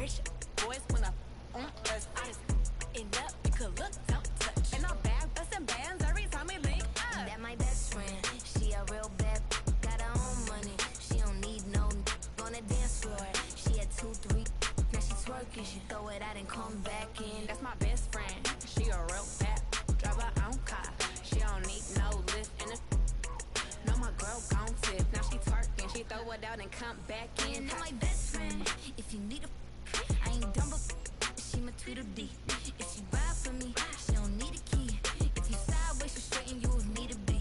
ratio. Boys when I on us, I just end up because look, don't touch. And I'm back busting bands every time we link up. That my best friend, she a real bad, got her own money. She don't need no on the dance floor. She had 2, 3, now she twerking. She throw it out and come back in. That's my best friend, she a real bad, drive her own car. She don't need no lift in the. No, my girl gon' tip. Now she twerking, she throw it out and come back in. That my best friend, if you need a, I ain't dumb but she my Tweedledee. If she ride for me, she don't need a key. If you sideways, she straight and you need a B.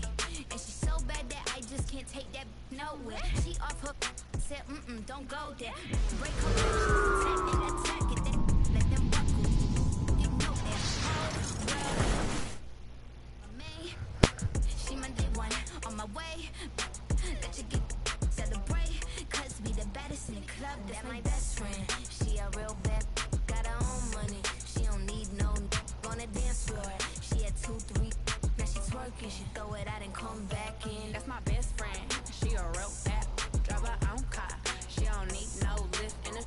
And she so bad that I just can't take that nowhere. She off her, said don't go there. Break her legs, attack and attack it, then let them buckle. You know that. Me, she my day one on my way. Let you get celebrate, cause we the baddest in the club. That's my best friend. She a real bad, got her own money. She don't need no on the dance floor. She had 2, 3, now she twerking. She throw it out and come back in. That's my best friend, she a real bad, drive her own car. She don't need no lift in the.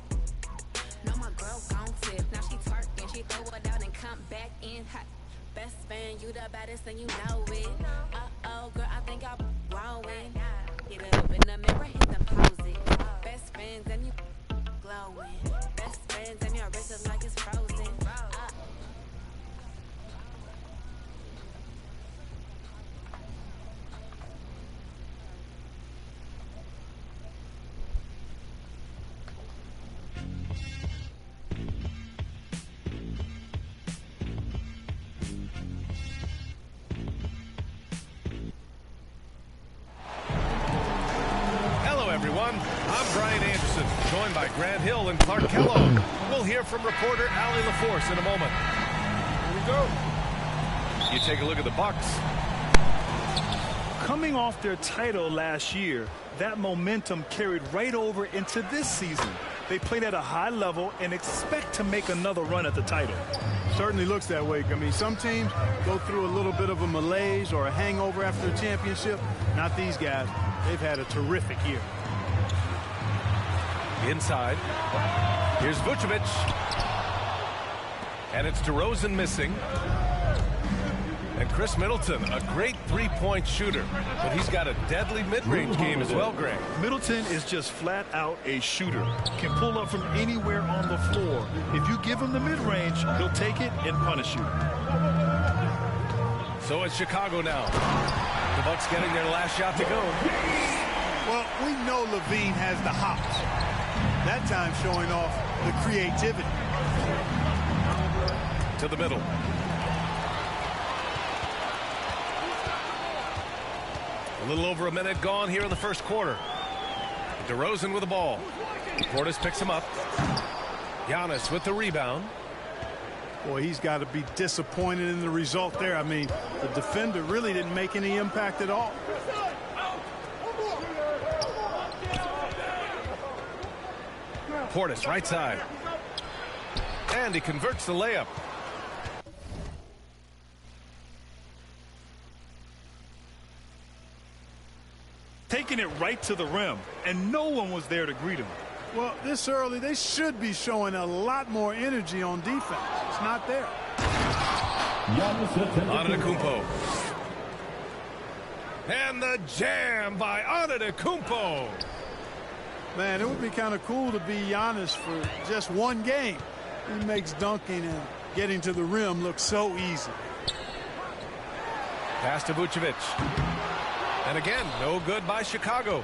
No, my girl gon' tip. Now she twerking, she throw it out and come back in hot. Best friend, you the baddest and you know it. Uh-oh, girl, I think I'm growing. Get up in the mirror, hit them poses. Best friends and you glowing. Best friends and your wrist is like it's frozen. I'm Brian Anderson, joined by Grant Hill and Clark Kellogg. We'll hear from reporter Allie LaForce in a moment. Here we go. You take a look at the Bucks. Coming off their title last year, that momentum carried right over into this season. They played at a high level and expect to make another run at the title. Certainly looks that way. I mean, some teams go through a little bit of a malaise or a hangover after a championship. Not these guys. They've had a terrific year. Inside. Here's Vucevic. And it's DeRozan missing. And Chris Middleton, a great three-point shooter. But he's got a deadly mid-range game as well, Greg. Middleton is just flat out a shooter. Can pull up from anywhere on the floor. If you give him the mid-range, he'll take it and punish you. So it's Chicago now. The Bucks getting their last shot to go. Well, we know Levine has the hops. That time showing off the creativity. To the middle. A little over a minute gone here in the first quarter. DeRozan with the ball. Portis picks him up. Giannis with the rebound. Boy, he's got to be disappointed in the result there. I mean, the defender really didn't make any impact at all. Portis right side. And he converts the layup. Taking it right to the rim, and no one was there to greet him. Well, this early, they should be showing a lot more energy on defense. It's not there. Antetokounmpo. And the jam by Antetokounmpo. Man, it would be kind of cool to be Giannis for just one game. He makes dunking and getting to the rim look so easy. Pass to Vucevic. And again, no good by Chicago.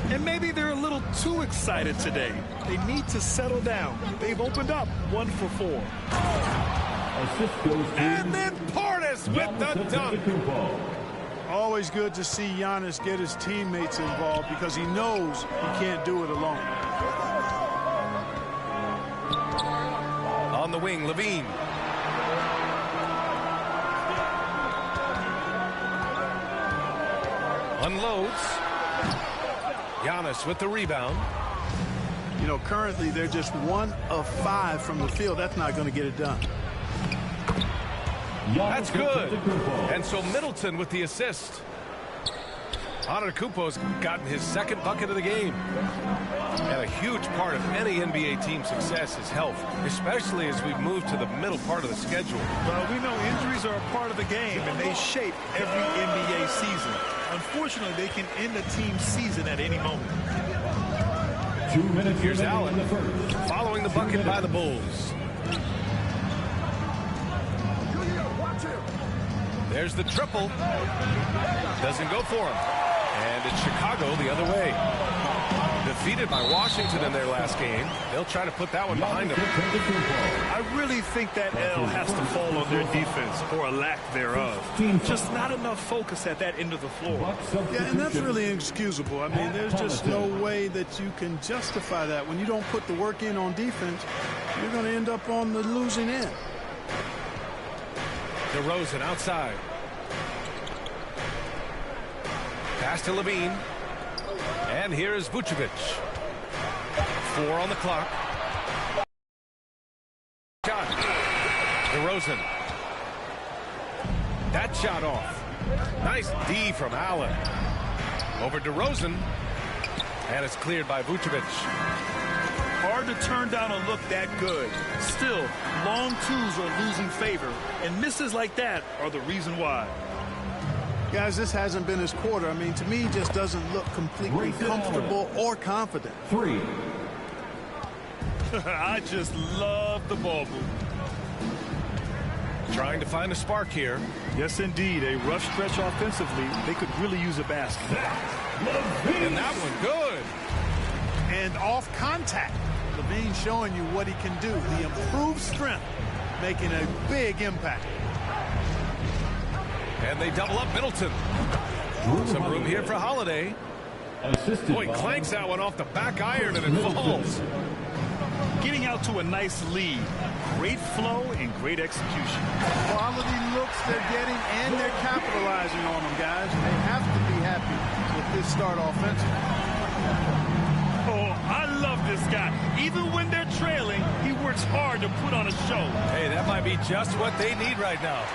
And maybe they're a little too excited today. They need to settle down. They've opened up 1 for 4. And then Portis with the dunk. Always good to see Giannis get his teammates involved because he knows he can't do it alone. On the wing, Levine. Unloads. Giannis with the rebound. You know, currently they're just 1 of 5 from the field. That's not going to get it done. That's good. And so Middleton with the assist. Antetokounmpo's gotten his second bucket of the game. And a huge part of any NBA team's success is health, especially as we move to the middle part of the schedule. Well, we know injuries are a part of the game, and they shape every NBA season. Unfortunately, they can end a team's season at any moment. 2 minutes. Here's Allen, following the bucket by the Bulls. There's the triple. Doesn't go for him. And it's Chicago the other way. Defeated by Washington in their last game. They'll try to put that one behind them. I really think that L has to fall on their defense, or a lack thereof. Just not enough focus at that end of the floor. Yeah, and that's really inexcusable. I mean, there's just no way that you can justify that. When you don't put the work in on defense, you're going to end up on the losing end. DeRozan outside. Pass to Levine. And here is Vucevic. 4 on the clock. Shot. DeRozan. That shot off. Nice D from Allen. Over DeRozan. And it's cleared by Vucevic. Hard to turn down a look that good. Still, long twos are losing favor, and misses like that are the reason why. Guys, this hasn't been his quarter. I mean, to me, he just doesn't look completely comfortable or confident. 3. I just love the ball move. Trying to find a spark here. Yes, indeed. A rough stretch offensively. They could really use a basket. And that one good. And off contact. Levine showing you what he can do. The improved strength making a big impact. And they double up Middleton. Some room here for Holiday. Boy, clanks that one off the back iron and it falls. Getting out to a nice lead. Great flow and great execution. Quality looks they're getting, and they're capitalizing on them, guys. They have to be happy with this start offensively. Oh, I love this guy. Even when they're trailing, he works hard to put on a show. Hey, that might be just what they need right now.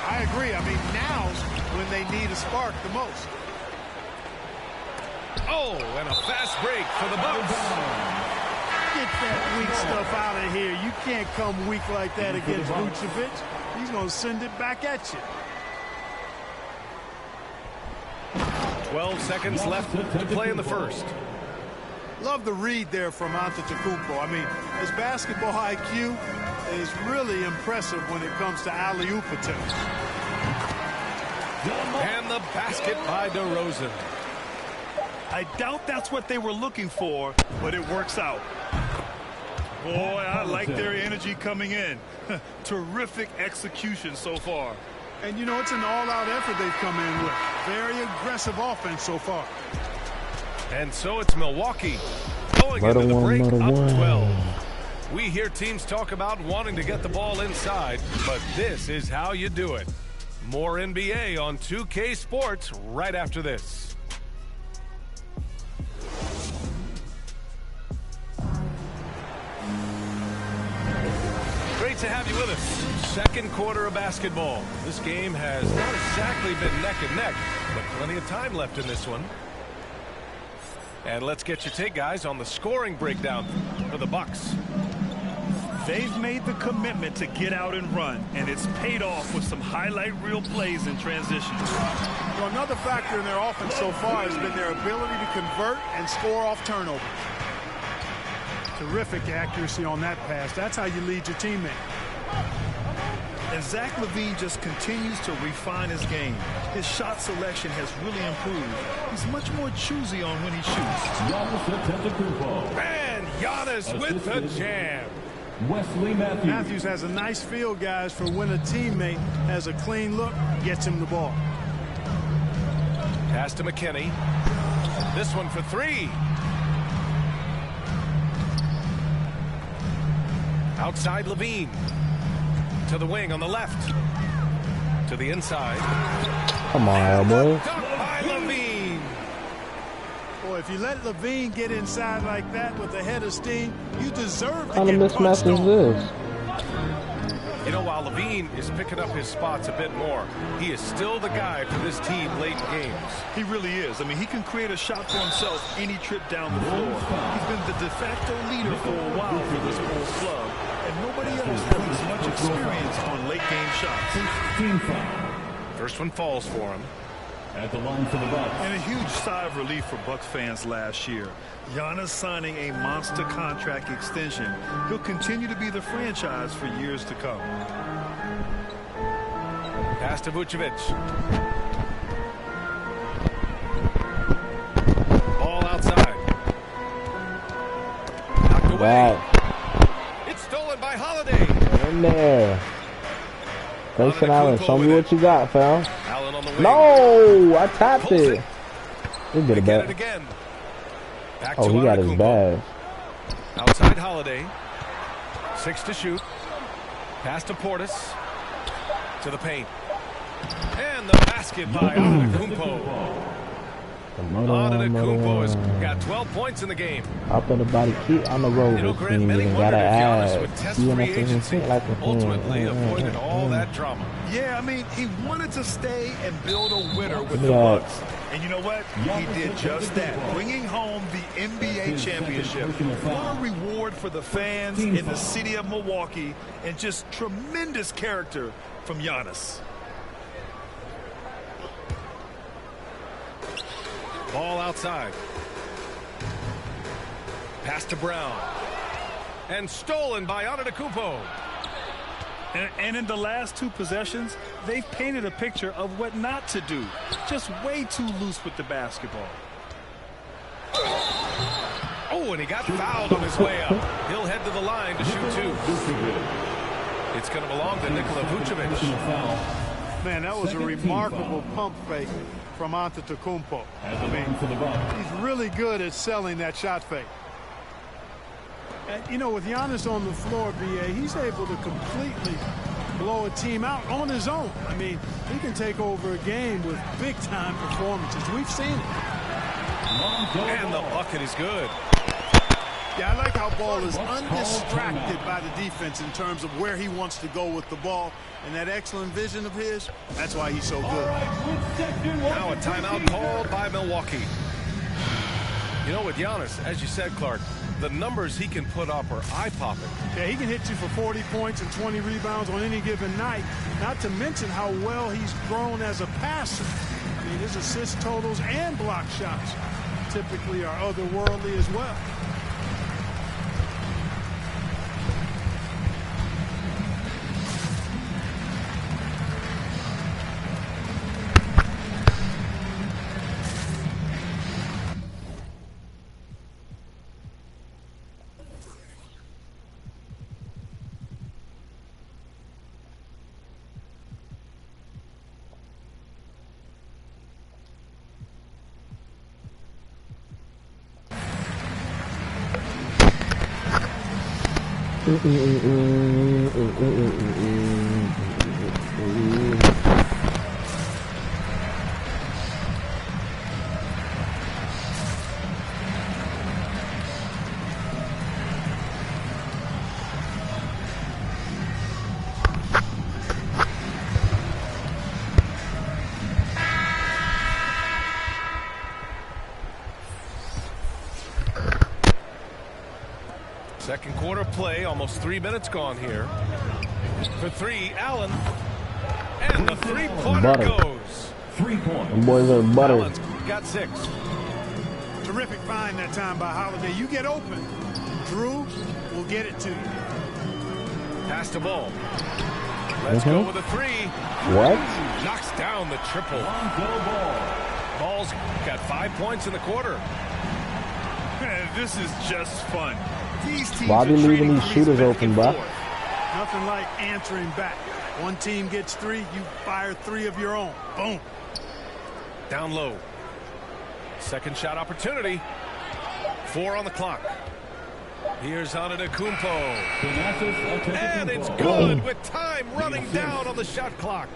I agree. I mean, now's when they need a spark the most. Oh, and a fast break for the Bucks. Get that weak stuff out of here. You can't come weak like that against Vucevic. He's going to send it back at you. 12 seconds left to play in the first. Love the read there from Antetokounmpo. I mean, his basketball IQ is really impressive when it comes to alley-oop attempts. And the basket by DeRozan. I doubt that's what they were looking for, but it works out. Boy, I like their energy coming in. Terrific execution so far. And, you know, it's an all-out effort they've come in with. Very aggressive offense so far. And so it's Milwaukee going into the break up 12. We hear teams talk about wanting to get the ball inside, but this is how you do it. More NBA on 2K Sports right after this. Great to have you with us. Second quarter of basketball. This game has not exactly been neck and neck, but plenty of time left in this one. And let's get your take, guys, on the scoring breakdown for the Bucks. They've made the commitment to get out and run, and it's paid off with some highlight reel plays in transition. Well, another factor in their offense so far has been their ability to convert and score off turnovers. Terrific accuracy on that pass. That's how you lead your teammate. And Zach LaVine just continues to refine his game. His shot selection has really improved. He's much more choosy on when he shoots. And Giannis with the jam. Wesley Matthews. Matthews has a nice feel, guys, for when a teammate has a clean look, gets him the ball. Pass to McKinney. This one for three. Outside Levine. To the wing on the left. To the inside. Come on, boy. By Levine. Boy, if you let Levine get inside like that with a head of steam, you deserve to What kind of get mismatch punched is on. this? You know, while while Levine is picking up his spots a bit more, he is still the guy for this team late in games. He really is. I mean, he can create a shot for himself any trip down the floor. He's been the de facto leader for a while for this Bulls club, and nobody else has as much experience on late-game shots. Team foul. First one falls for him. At the line for the Bucks. And a huge sigh of relief for Bucks fans last year. Giannis signing a monster contract extension. He'll continue to be the franchise for years to come. Pass to Vucevic. Ball outside. Knocked away. Wow. It's stolen by Holiday. In there. Grayson Allen, show me what you got, fam. Allen on the wing. No, I tapped Pulls it. He get it Get it back. again. Back Oh, to he got his Antetokounmpo. bag. Outside Holiday. 6 to shoot. Pass to Portis. To the paint. And the basket by Antetokounmpo. Antetokounmpo has got 12 points in the game. Up in the body, keep on the road. You know, This Grant, team many even wondered gotta if Giannis add. would test You free know, agency. like Ultimately avoided all that drama. Yeah, I mean, he wanted to stay and build a winner with the Yeah. Bucks. And you know what? He did just that, bringing home the NBA championship. What a reward for the fans in the city of Milwaukee, and just tremendous character from Giannis. Ball outside. Pass to Brown. And stolen by Antetokounmpo. And in the last two possessions, they've painted a picture of what not to do. Just way too loose with the basketball. Oh, and he got fouled on his way up. He'll head to the line to shoot two. It's going to belong to Nikola Vucevic. Man, that was a remarkable pump fake from Antetokounmpo. I mean, he's really good at selling that shot fake. And, you know, with Giannis on the floor, B.A., he's able to completely blow a team out on his own. I mean, he can take over a game with big-time performances. We've seen it. And the bucket is good. Yeah, I like how Ball is undistracted by the defense in terms of where he wants to go with the ball. And that excellent vision of his, that's why he's so good. Now a timeout called by Milwaukee. You know, with Giannis, as you said, Clark, the numbers he can put up are eye-popping. Yeah, he can hit you for 40 points and 20 rebounds on any given night, not to mention how well he's grown as a passer. I mean, his assist totals and block shots typically are otherworldly as well. Second quarter play, almost 3 minutes gone here. For three, Allen. And the three-pointer goes. 3 points. Them boys are butter. Allen's got 6. Terrific find that time by Holiday. You get open. Drew will get it to you. Pass the ball. Let's go with a three. What? Knocks down the triple. Ball's got 5 points in the quarter. Man, this is just fun. These teams Bobby are leaving trading these threes shooters back open, and bro. forth. Nothing like answering back. One team gets 3, you fire 3 of your own. Boom. Down low. Second shot opportunity. 4 on the clock. Here's Antetokounmpo. And it's good with time running down on the shot clock.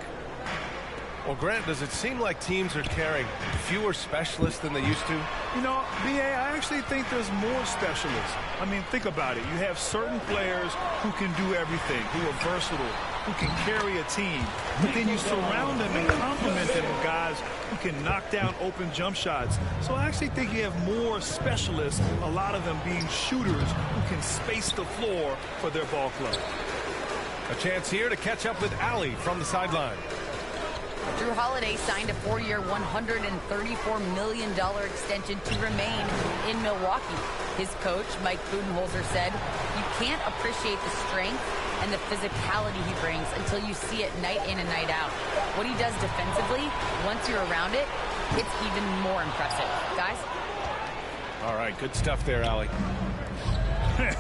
Well, Grant, does it seem like teams are carrying fewer specialists than they used to? You know, B.A., I actually think there's more specialists. I mean, think about it. You have certain players who can do everything, who are versatile, who can carry a team. But then you surround them and complement them with guys who can knock down open jump shots. So I actually think you have more specialists, a lot of them being shooters who can space the floor for their ball club. A chance here to catch up with Allie from the sideline. Drew Holiday signed a 4-year, $134 million extension to remain in Milwaukee. His coach, Mike Budenholzer, said, "You can't appreciate the strength and the physicality he brings until you see it night in and night out. What he does defensively, once you're around it, it's even more impressive." Guys? All right, good stuff there, Allie.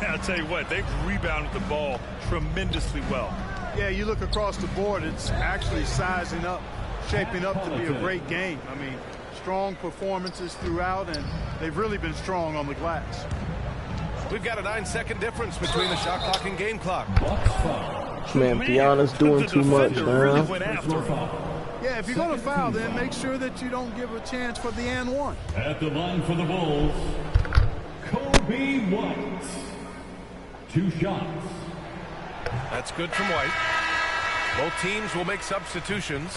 I'll tell you what, they've rebounded the ball tremendously well. Yeah, you look across the board, it's actually sizing up, shaping up to be a great game. I mean, strong performances throughout, and they've really been strong on the glass. We've got a 9-second difference between the shot clock and game clock. Man, Giannis doing too much, really man. went after him. Yeah, if you're going to foul, then make sure that you don't give a chance for the and one. At the line for the Bulls, Kobe White. 2 shots. That's good from White. Both teams will make substitutions.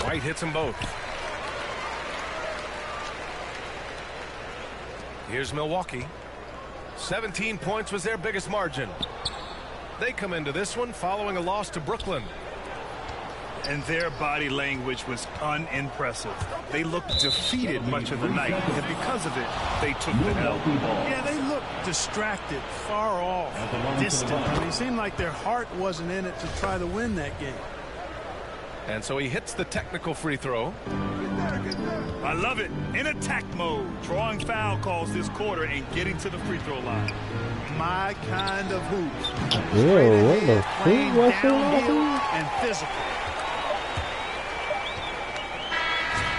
White hits them both. Here's Milwaukee. 17 points was their biggest margin. They come into this one following a loss to Brooklyn. And their body language was unimpressive. They looked defeated much of the night, and because of it, they took the L. Yeah, they looked distracted, far off, distant. I mean, it seemed like their heart wasn't in it to try to win that game. And so he hits the technical free throw. I love it. In attack mode, drawing foul calls this quarter and getting to the free throw line. My kind of hoop. Ew, what the Playing fuck? What's going downhill on? and physical.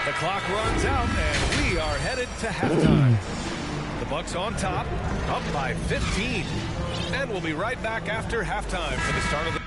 The clock runs out, and we are headed to halftime. The Bucks on top, up by 15. And we'll be right back after halftime for the start of the...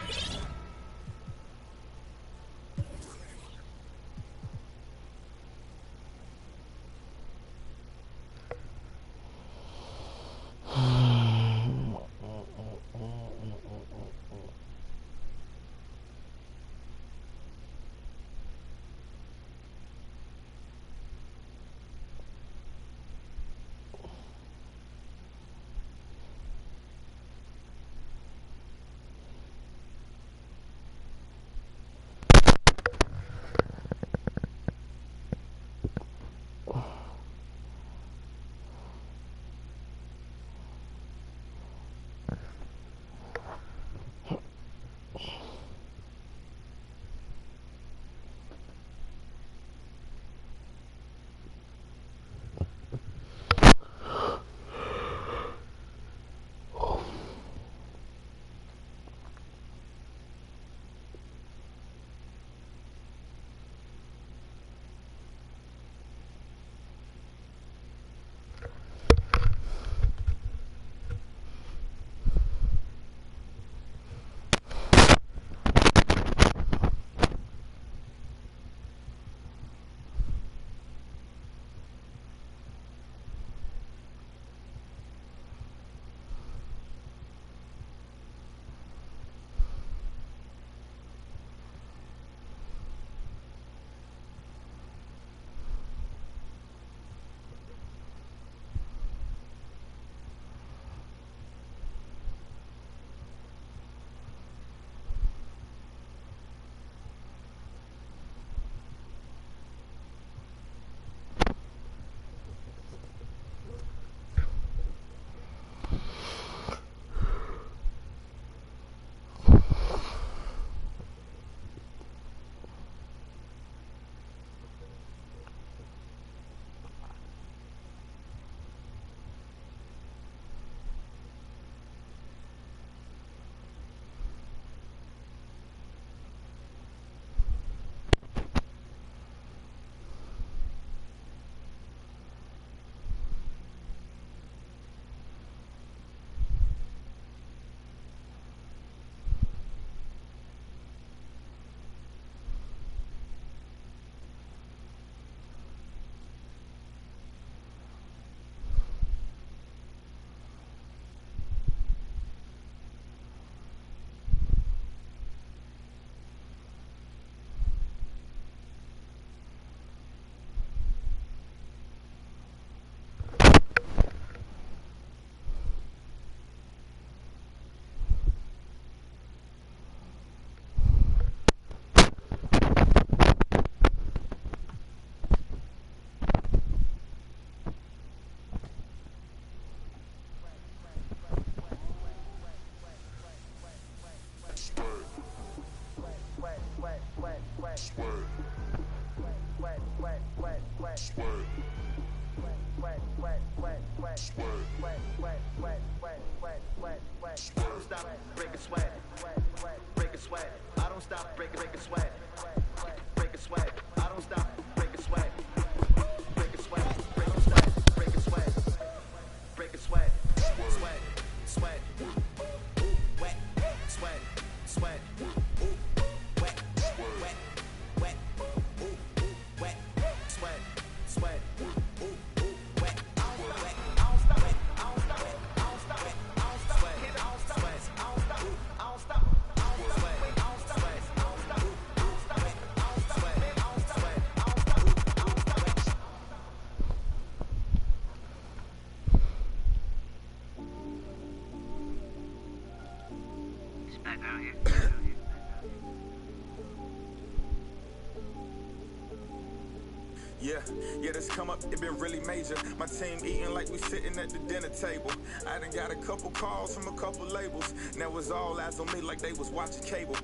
Yeah, this come up, it been really major. My team eating like we sitting at the dinner table. I done got a couple calls from a couple labels. Now it's all eyes on me like they was watching cable.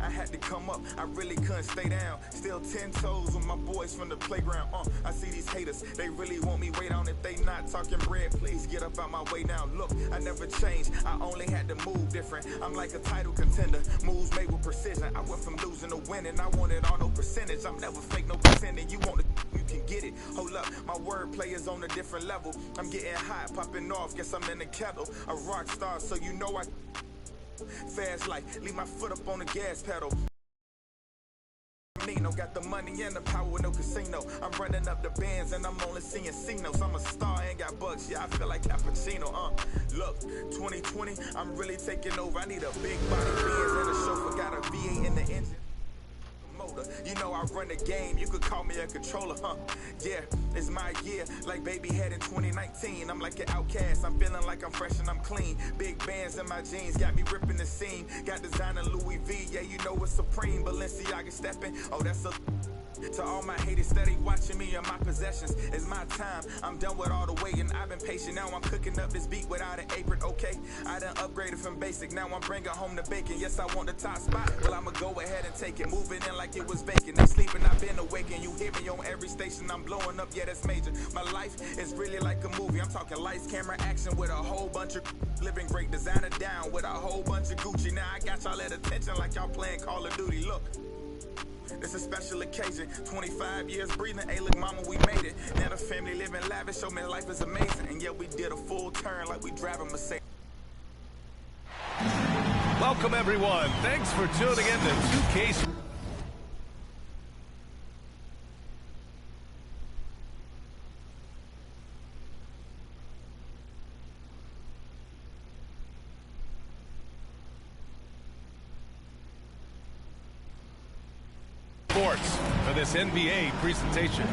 I had to come up, I really couldn't stay down. Still 10 toes with my boys from the playground. I see these haters, they really want me way down. If they not talking bread, please get up out my way now. Look, I never changed, I only had to move different. I'm like a title contender, moves made with precision. I went from losing to winning, I wanted all no percentage. I'm never fake, no pretending. You want to, you can get it. Hold up, my wordplay is on a different level. I'm getting hot, popping off, guess I'm in the kettle. A rock star, so you know I fast life, leave my foot up on the gas pedal. Got the money and the power with no casino. I'm running up the bands and I'm only seeing C-notes. I'm a star, ain't got bucks, yeah, I feel like Cappuccino. Look, 2020, I'm really taking over. I need a big body Benz and a chauffeur, got a V8 in the engine. You know I run the game, you could call me a controller, yeah, it's my year, like baby had in 2019. I'm like an outcast, I'm feeling like I'm fresh and I'm clean. Big bands in my jeans, got me ripping the seam. Got designer Louis V, yeah, you know it's supreme. Balenciaga stepping, oh that's a... To all my haters steady watching me and my possessions, it's my time. I'm done with all the waiting, I've been patient. Now I'm cooking up this beat without an apron, okay? I done upgraded from basic, now I'm bringing home the bacon. Yes, I want the top spot, well I'ma go ahead and take it. Moving in like it was vacant, they sleeping, I've been awakened. You hear me on every station, I'm blowing up, yeah that's major. My life is really like a movie, I'm talking lights, camera, action with a whole bunch of living great. Designer down with a whole bunch of Gucci. Now I got y'all at attention like y'all playing Call of Duty. Look, it's a special occasion, 25 years breathing, hey look mama we made it. Now the family living lavish, show me life is amazing. And yeah, we did a full turn like we driving Mercedes. Welcome everyone, thanks for tuning in to 2K. Sports for this NBA presentation.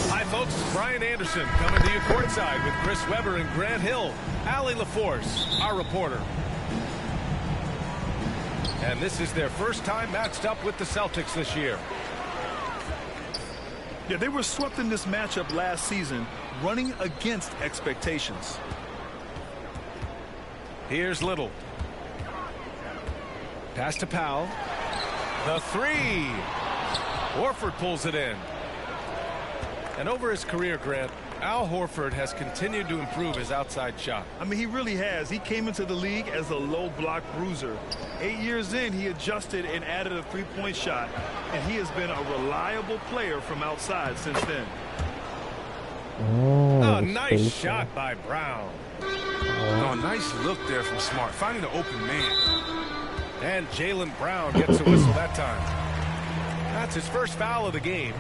Hi folks, Brian Anderson coming to you courtside with Chris Webber and Grant Hill. Allie LaForce, our reporter. And this is their first time matched up with the Celtics this year. Yeah, they were swept in this matchup last season, running against expectations. Here's Little. Pass to Powell. The three. Horford pulls it in. And over his career, Grant, Al Horford has continued to improve his outside shot. I mean, he really has. He came into the league as a low block bruiser. 8 years in, he adjusted and added a three-point shot, and he has been a reliable player from outside since then. Oh, nice shot by Brown. Oh, nice look there from Smart, finding the open man. And Jaylen Brown gets a whistle that time. That's his first foul of the game.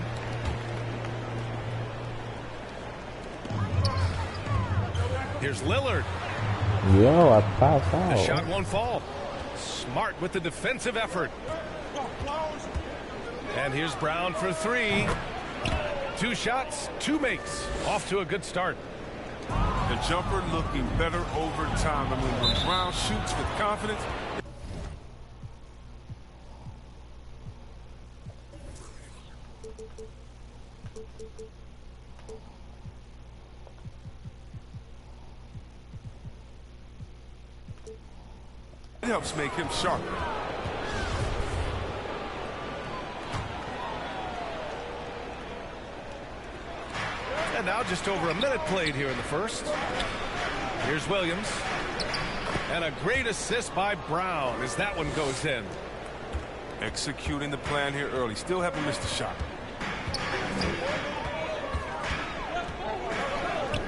Here's Lillard. Yo, I passed out. The shot won't fall. Smart with the defensive effort. And here's Brown for three. 2 shots, 2 makes. Off to a good start. The jumper looking better over time. I mean, when Brown shoots with confidence. It helps make him sharper. And now just over a minute played here in the first. Here's Williams. And a great assist by Brown as that one goes in. Executing the plan here early. Still haven't missed a shot.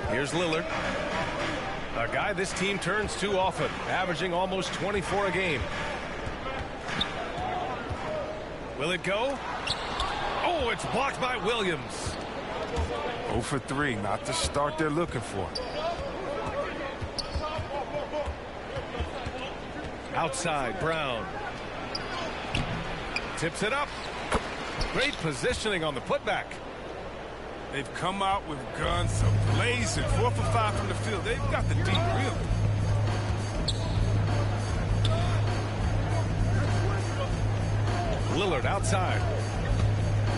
Here's Lillard. A guy this team turns to often, averaging almost 24 a game. Will it go? Oh, it's blocked by Williams. 0 for 3, not the start they're looking for. Outside, Brown. Tips it up. Great positioning on the putback. They've come out with guns blazing. 4 for 5 from the field. They've got the D really. Lillard outside.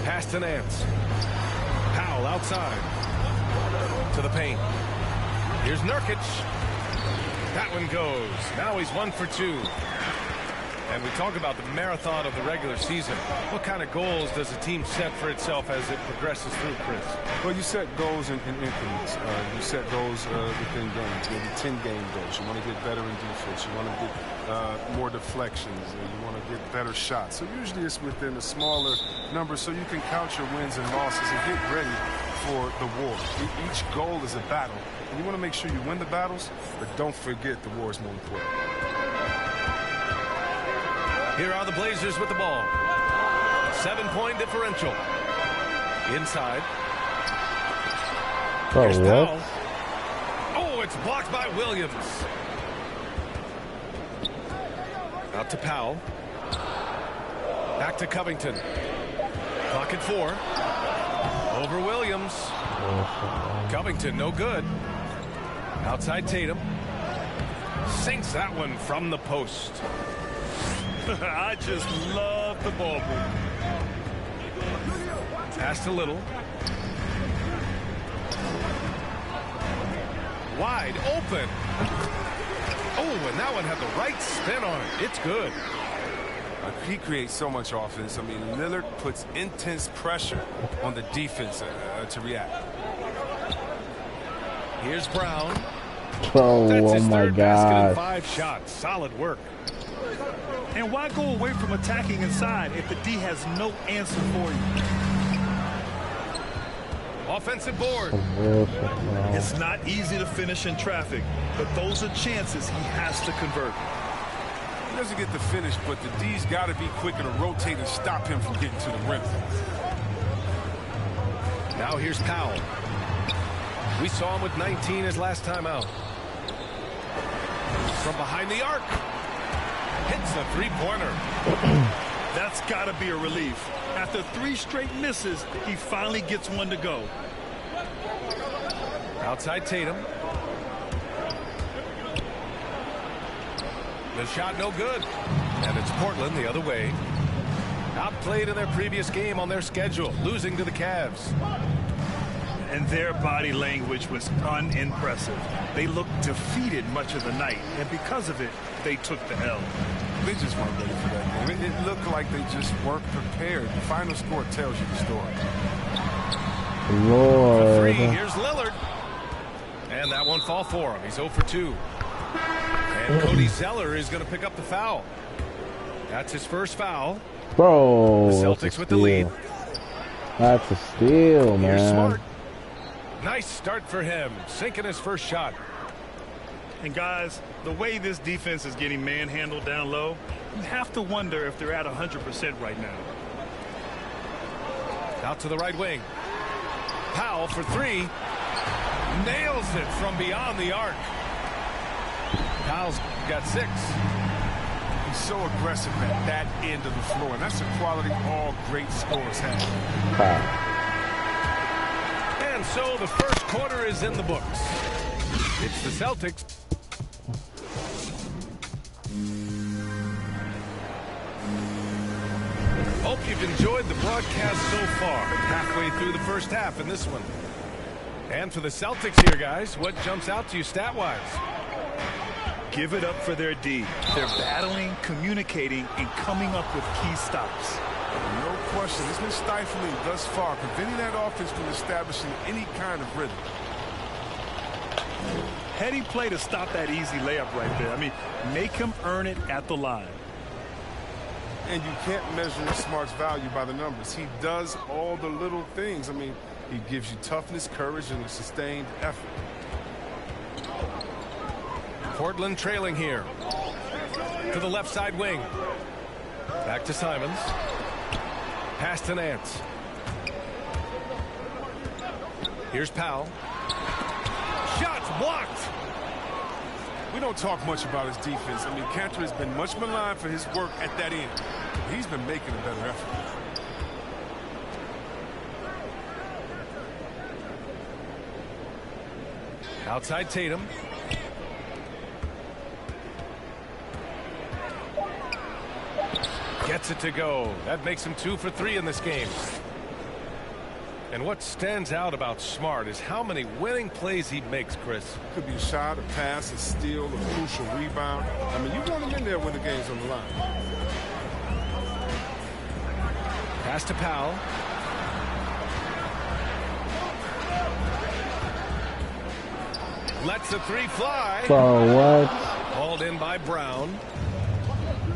Pass to Nance. Powell outside. To the paint. Here's Nurkic. That one goes. Now he's 1 for 2. And we talk about the marathon of the regular season. What kind of goals does a team set for itself as it progresses through, Chris? Well, you set goals in increments. You set goals within games, maybe 10-game goals. You want to get better in defense. You want to get more deflections. You want to get better shots. So usually it's within a smaller number so you can count your wins and losses and get ready for the war. Each goal is a battle. And you want to make sure you win the battles, but don't forget the war is more important. Here are the Blazers with the ball. 7-point differential. Inside. Here's Powell. Oh, it's blocked by Williams. Out to Powell. Back to Covington. Clock at 4. Over Williams. Covington, no good. Outside Tatum. Sinks that one from the post. I just love the ball move. Pass to Little. Wide open. Oh, and that one had the right spin on it. It's good. He creates so much offense. I mean, Lillard puts intense pressure on the defense to react. Here's Brown. Oh, That's his my third basket in God. 5 shots. Solid work. And why go away from attacking inside if the D has no answer for you? Offensive board. It's not easy to finish in traffic, but those are chances he has to convert. He doesn't get the finish, but the D's got to be quicker to rotate and stop him from getting to the rim. Now here's Powell. We saw him with 19 his last time out. From behind the arc. Hits the three-pointer. That's got to be a relief. After 3 straight misses, he finally gets one to go. Outside Tatum. The shot no good. And it's Portland the other way. Outplayed in their previous game on their schedule, losing to the Cavs. And their body language was unimpressive. They looked defeated much of the night, and because of it, they took the L. They just weren't ready for that game. It looked like they just weren't prepared. The final score tells you the story. Lord. For 3, here's Lillard. And that won't fall for him. He's 0 for 2. And Cody Zeller is going to pick up the foul. That's his first foul. Bro. The Celtics with the lead. That's a steal, man. Here's Smart. Nice start for him, sinking his first shot. And guys, the way this defense is getting manhandled down low, you have to wonder if they're at 100% right now. Out to the right wing. Powell for 3. Nails it from beyond the arc. Powell's got 6. He's so aggressive at that end of the floor, and that's a quality all great scorers have. And so the first quarter is in the books. It's the Celtics. Hope you've enjoyed the broadcast so far. Halfway through the first half in this one. And for the Celtics here, guys, what jumps out to you stat-wise? Give it up for their D. They're battling, communicating, and coming up with key stops. No question. It's been stifling thus far, preventing that offense from establishing any kind of rhythm. Heady play to stop that easy layup right there. I mean, make him earn it at the line. And you can't measure Smart's value by the numbers. He does all the little things. I mean, he gives you toughness, courage, and a sustained effort. Portland trailing here. To the left side wing. Back to Simons. Pass to Nance. Here's Powell. Shots blocked. We don't talk much about his defense. I mean, Cantor has been much maligned for his work at that end. He's been making a better effort. Outside Tatum. Gets it to go. That makes him 2 for 3 in this game. And what stands out about Smart is how many winning plays he makes, Chris. Could be a shot, a pass, a steal, a crucial rebound. I mean, you want him in there when the game's on the line. Pass to Powell. Lets the 3 fly. For what? Hauled in by Brown.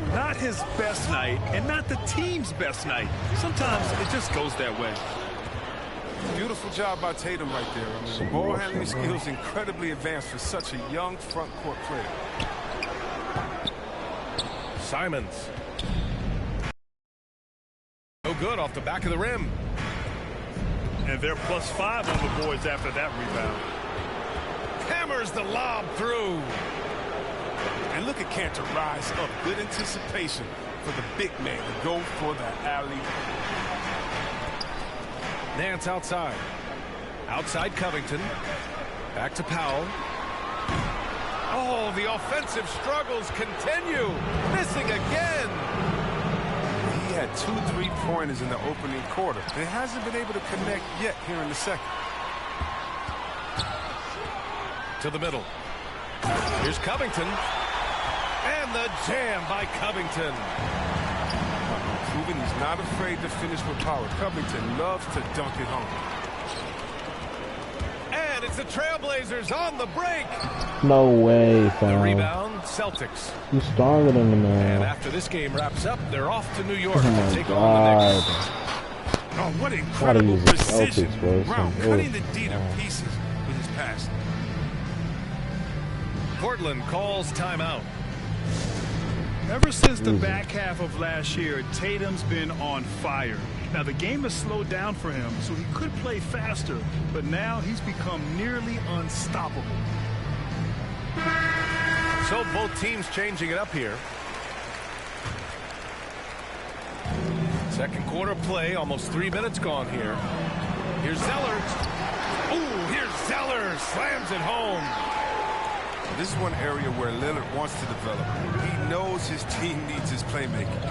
Not his best night, and not the team's best night. Sometimes it just goes that way. Beautiful job by Tatum right there. I mean, the ball handling skills incredibly advanced for such a young front court player. Simons. No good off the back of the rim. And they're +5 on the boards after that rebound. Hammers the lob through. And look at Cantor rise up. Good anticipation for the big man to go for the alley. Nance outside. Outside Covington. Back to Powell. Oh, the offensive struggles continue. Missing again. He had 2 3-pointers in the opening quarter. He hasn't been able to connect yet here in the second. To the middle. Here's Covington. And the jam by Covington. Proving he's not afraid to finish with power. Covington loves to dunk it home. And it's the Trailblazers on the break. No way, fam. The rebound, Celtics. You stronger than the man. And after this game wraps up, they're off to New York Oh to my take on the Knicks. God. Oh, what incredible precision. Celtics, bro. Brown Some cutting the oof. D to pieces with his pass. Portland calls timeout. Ever since the back half of last year, Tatum's been on fire. Now, the game has slowed down for him, so he could play faster, but now he's become nearly unstoppable. So both teams changing it up here. Second quarter play, almost 3 minutes gone here. Here's Zeller. Ooh, here's Zeller. Slams it home. This is one area where Lillard wants to develop. He knows his team needs his playmaking.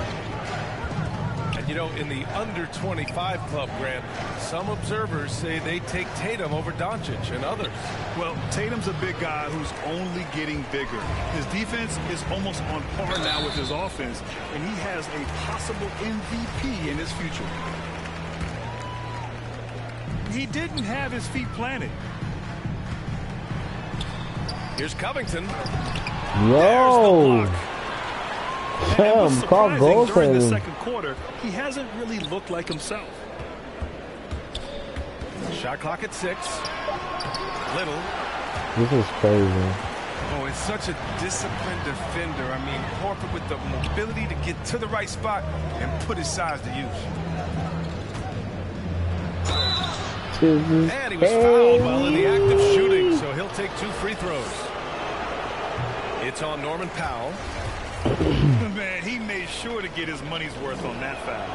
And, you know, in the under-25 club, Grant, some observers say they take Tatum over Doncic and others. Well, Tatum's a big guy who's only getting bigger. His defense is almost on par now with his offense, and he has a possible MVP in his future. He didn't have his feet planted. Here's Covington. Yo! Damn, call goals during the for him. second quarter, he hasn't really looked like himself. Shot clock at 6. Little. This is crazy. Oh, it's such a disciplined defender. I mean, Horford with the mobility to get to the right spot and put his size to use. And he was fouled while in the act of shooting, so he'll take 2 free throws. It's on Norman Powell. Man, he made sure to get his money's worth on that foul.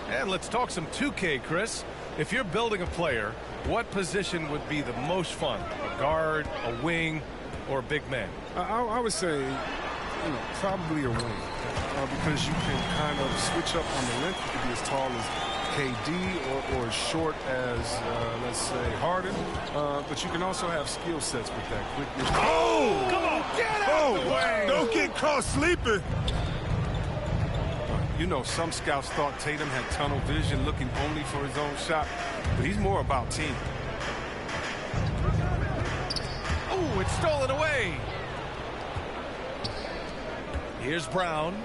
And let's talk some 2K, Chris. If you're building a player, what position would be the most fun? A guard, a wing, or a big man? I would say, probably a wing. Because you can kind of switch up on the length. You could be as tall as KD or as short as, let's say, Harden. But you can also have skill sets with that quickness. Oh! Come on, get out of the way! Don't get caught sleeping. You know, some scouts thought Tatum had tunnel vision, looking only for his own shot, but he's more about team. Oh, it's stolen away. Here's Brown.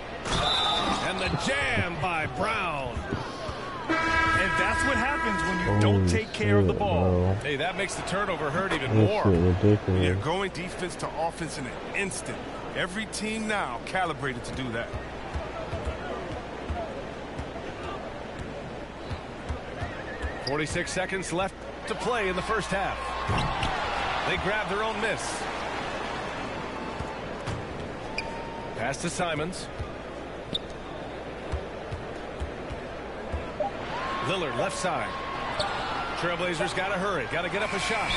And the jam by Brown. And that's what happens when you don't take care of the ball. Hey, that makes the turnover hurt even This more. shit ridiculous. Yeah, going defense to offense in an instant. Every team now calibrated to do that. .46 seconds left to play in the first half. They grab their own miss. Pass to Simons. Lillard left side. Trailblazers got to hurry. Got to get up a shot.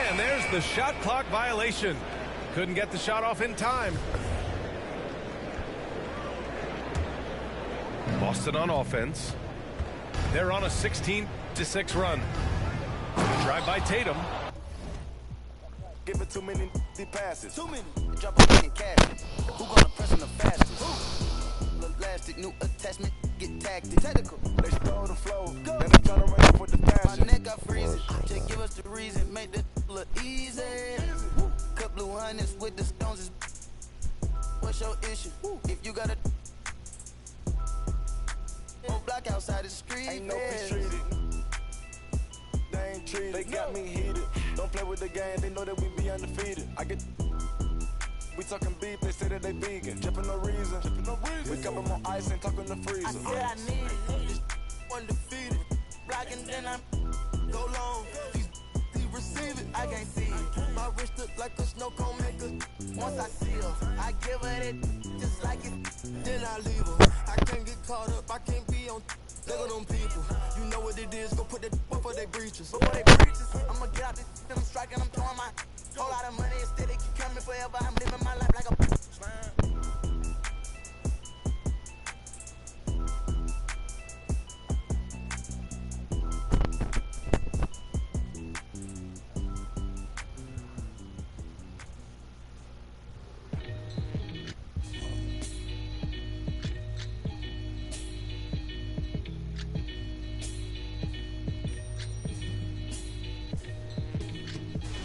And there's the shot clock violation. Couldn't get the shot off in time. Boston on offense. They're on a 16-6 run. Drive by Tatum. Give it too many passes. Too many. Drop a fucking cash. Who gonna press on the fastest? Elastic, new attachment, get tactic. Technical. They stole the flow. Then I'm trying to run up with the passion. My neck, I freeze it. Just give us the reason. Make this look easy. Couple of hundreds with the stones. What's your issue? If you got a block outside the street. Ain't no peace treated. They ain't treated. They got me heated. Don't play with the game. They know that we be undefeated. I get. We talking beef, they say that they vegan. Drippin' no reason. We cup them on ice and talking the freezer. I said I need it. This undefeated. Rockin' then I'm go long. These receive it. I can't see it. My wrist look like a snow cone maker. Once I seal, I give her it just like it. Then I leave her. I can't get caught up. I can't be on. Look at them people. You know what it is. Go put the before they breaches. I'ma get out this. I'm striking. I'm throwing my. Whole lot of money instead, it keep coming forever. I'm living my life like a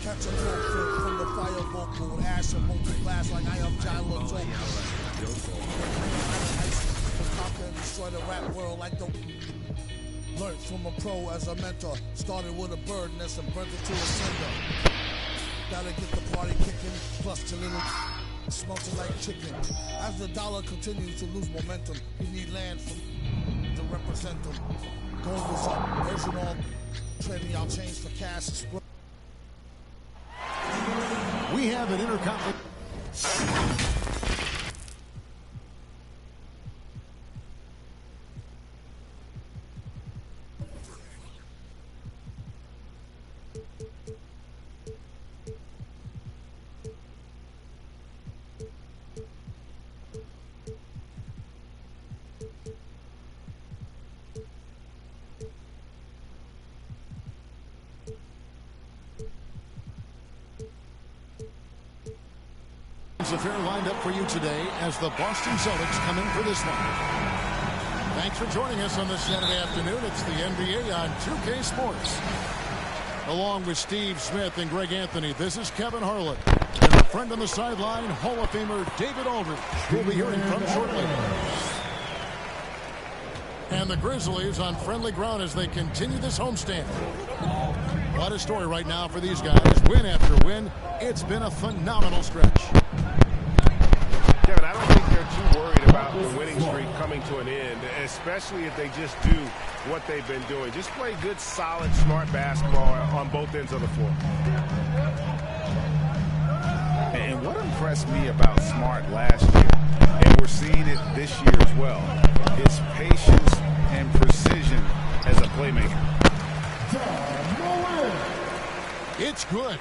Catch a rope from the fire vocal, ash and multi-blast like I am John Lotto. Conquer and destroy the rap world like the. Learned from a pro as a mentor. Started with a bird nest and burnt it to a cinder. Gotta get the party kicking, plus your little smells it like chicken. As the dollar continues to lose momentum, you need land to represent them. Gold is up, version on trading y'all change for cash. We have an intercontinental. Affair lined up for you today as the Boston Celtics come in for this one. Thanks for joining us on this Saturday afternoon. It's the NBA on 2K Sports. Along with Steve Smith and Greg Anthony, this is Kevin Harlan. And our friend on the sideline, Hall of Famer David Aldridge, we'll be hearing from shortly. And the Grizzlies on friendly ground as they continue this homestand. What a story right now for these guys. Win after win. It's been a phenomenal stretch. Kevin, I don't think they're too worried about the winning streak coming to an end, especially if they just do what they've been doing. Just play good, solid, smart basketball on both ends of the floor. And what impressed me about Smart last year, and we're seeing it this year as well, is patience and precision as a playmaker. It's good.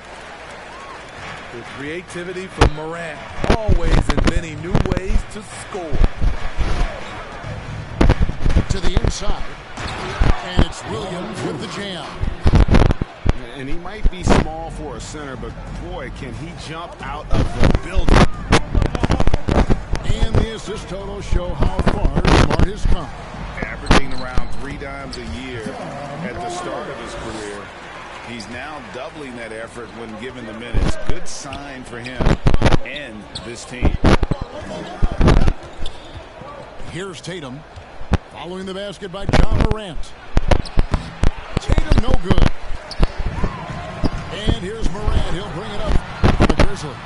The creativity from Morant, always inventing new ways to score. To the inside, and it's Williams with the jam. And he might be small for a center, but boy, can he jump out of the building. And the assist totals show how far Smart has come. Averaging around 3 dimes a year at the start of his career. He's now doubling that effort when given the minutes. Good sign for him and this team. Here's Tatum. Following the basket by John Morant. Tatum no good. And here's Morant. He'll bring it up for the Grizzlies.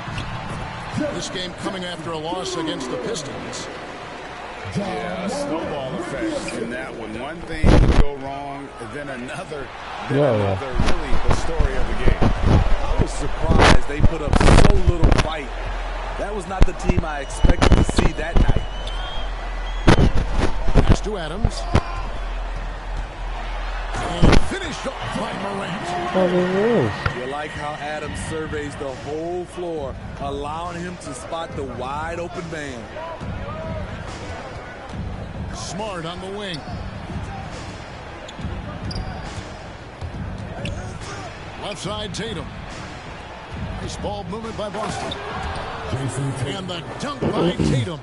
This game coming after a loss against the Pistons. Yeah, a snowball effect in that one. One thing would go wrong, then another. Another, really the story of the game. I was surprised they put up so little fight. That was not the team I expected to see that night. Pass to Adams. And finished off by Morant. You like how Adams surveys the whole floor, allowing him to spot the wide open man. Smart on the wing. Left side, Tatum. Nice ball movement by Boston. And the dunk by Tatum.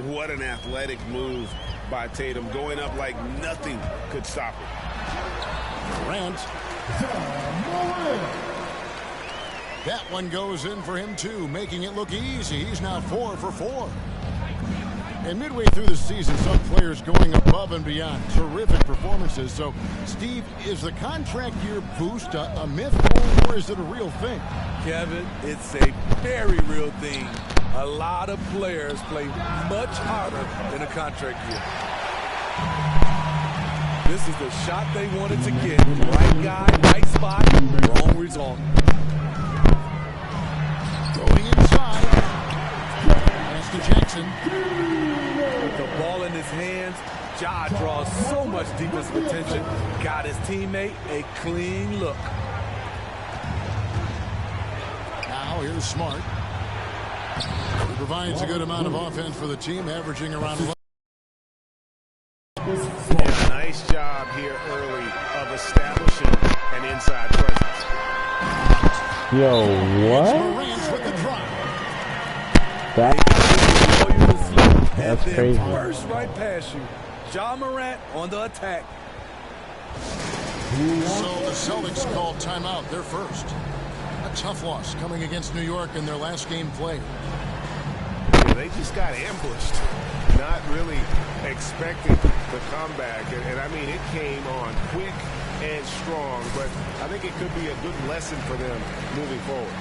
What an athletic move by Tatum, going up like nothing could stop it. Morant. That one goes in for him too, making it look easy. He's now 4 for 4. And midway through the season, some players going above and beyond. Terrific performances. So, Steve, is the contract year boost a myth, or is it a real thing? Kevin, it's a very real thing. A lot of players play much harder in a contract year. This is the shot they wanted to get. Right guy, right spot, wrong result. Going inside. Pass to Jackson. With the ball in his hands, Ja draws so much defensive attention. Got his teammate a clean look. Now here's Smart. He provides a good amount of offense for the team, averaging around 11. Yeah, nice job here early of establishing an inside presence. Yo, what? Morant with the drop. That's crazy. Burst right past you. Ja Morant on the attack. So the Celtics called timeout. They're first. A tough loss coming against New York in their last game played. Yeah, they just got ambushed. Not really expecting the comeback. And I mean, it came on quick and strong. But I think it could be a good lesson for them moving forward.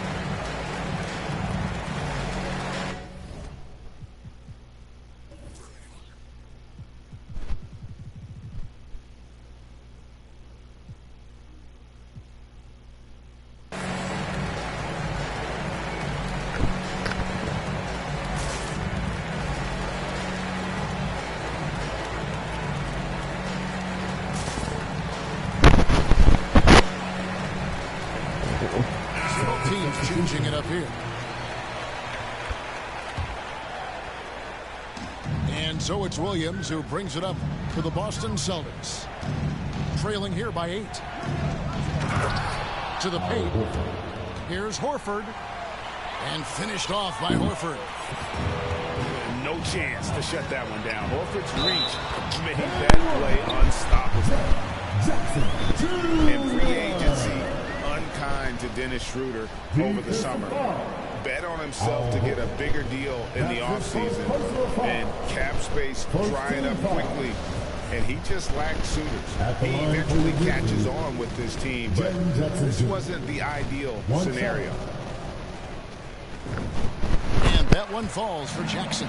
Teams changing it up here. And so it's Williams who brings it up to the Boston Celtics. Trailing here by 8. To the paint. Here's Horford. And finished off by Horford. No chance to shut that one down. Horford's reach made that play unstoppable. And free agency unkind to Dennis Schroeder over the summer. Bet on himself to get a bigger deal in the offseason. And cap space drying up quickly. And he just lacked suitors. He eventually catches on with this team, but this wasn't the ideal scenario. And that one falls for Jackson.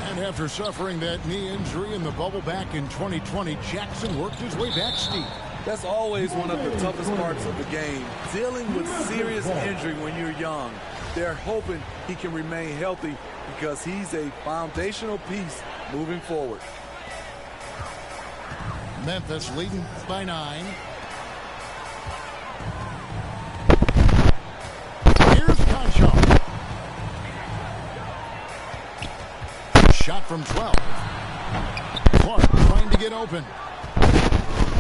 And after suffering that knee injury in the bubble back in 2020, Jackson worked his way back, Steve. That's always one of the toughest parts of the game, dealing with serious injury when you're young. They're hoping he can remain healthy because he's a foundational piece moving forward. Memphis leading by 9. Here's Concho. Shot from 12. Clark trying to get open.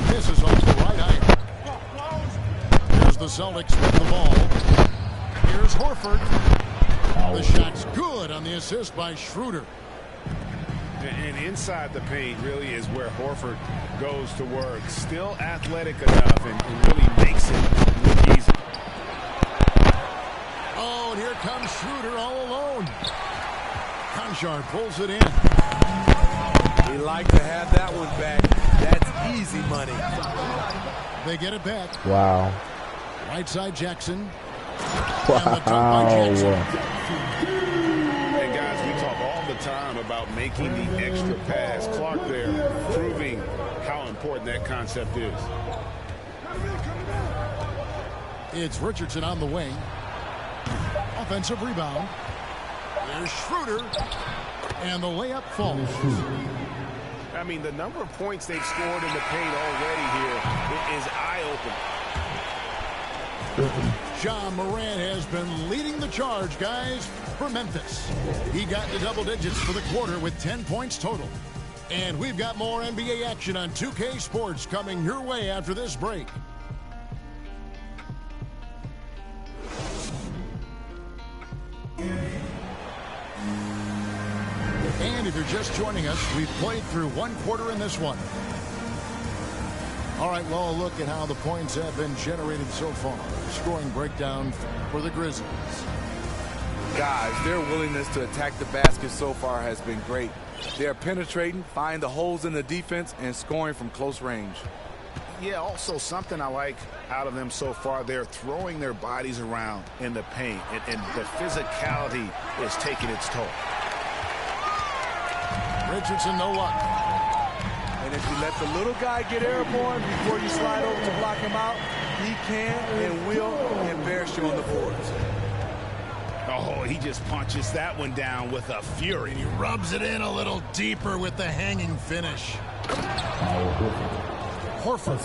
Misses off the right eye. Here's the Celtics with the ball. Here's Horford. The shot's good on the assist by Schroeder. And inside the paint really is where Horford goes to work. Still athletic enough and really makes it look easy. Oh, and here comes Schroeder all alone. Conchar pulls it in. He liked to have that one back. That's easy money. They get it back. Wow. Right side Jackson. Wow. And guys, we talk all the time about making the extra pass. Clark there proving how important that concept is. It's Richardson on the wing. Offensive rebound. There's Schroeder. And the layup falls. I mean, the number of points they've scored in the paint already here is eye-opening. John Moran has been leading the charge, guys, for Memphis. He got to double digits for the quarter with 10 points total. And we've got more NBA action on 2K Sports coming your way after this break. And if you're just joining us, we've played through one quarter in this one. All right, well, a look at how the points have been generated so far. Scoring breakdown for the Grizzlies. Guys, their willingness to attack the basket so far has been great. They're penetrating, finding the holes in the defense, and scoring from close range. Yeah, also something I like out of them so far, they're throwing their bodies around in the paint, and the physicality is taking its toll. Richardson, no luck. And if you let the little guy get airborne before you slide over to block him out, he can and will embarrass you on the boards. Oh, he just punches that one down with a fury. And he rubs it in a little deeper with the hanging finish. Horford.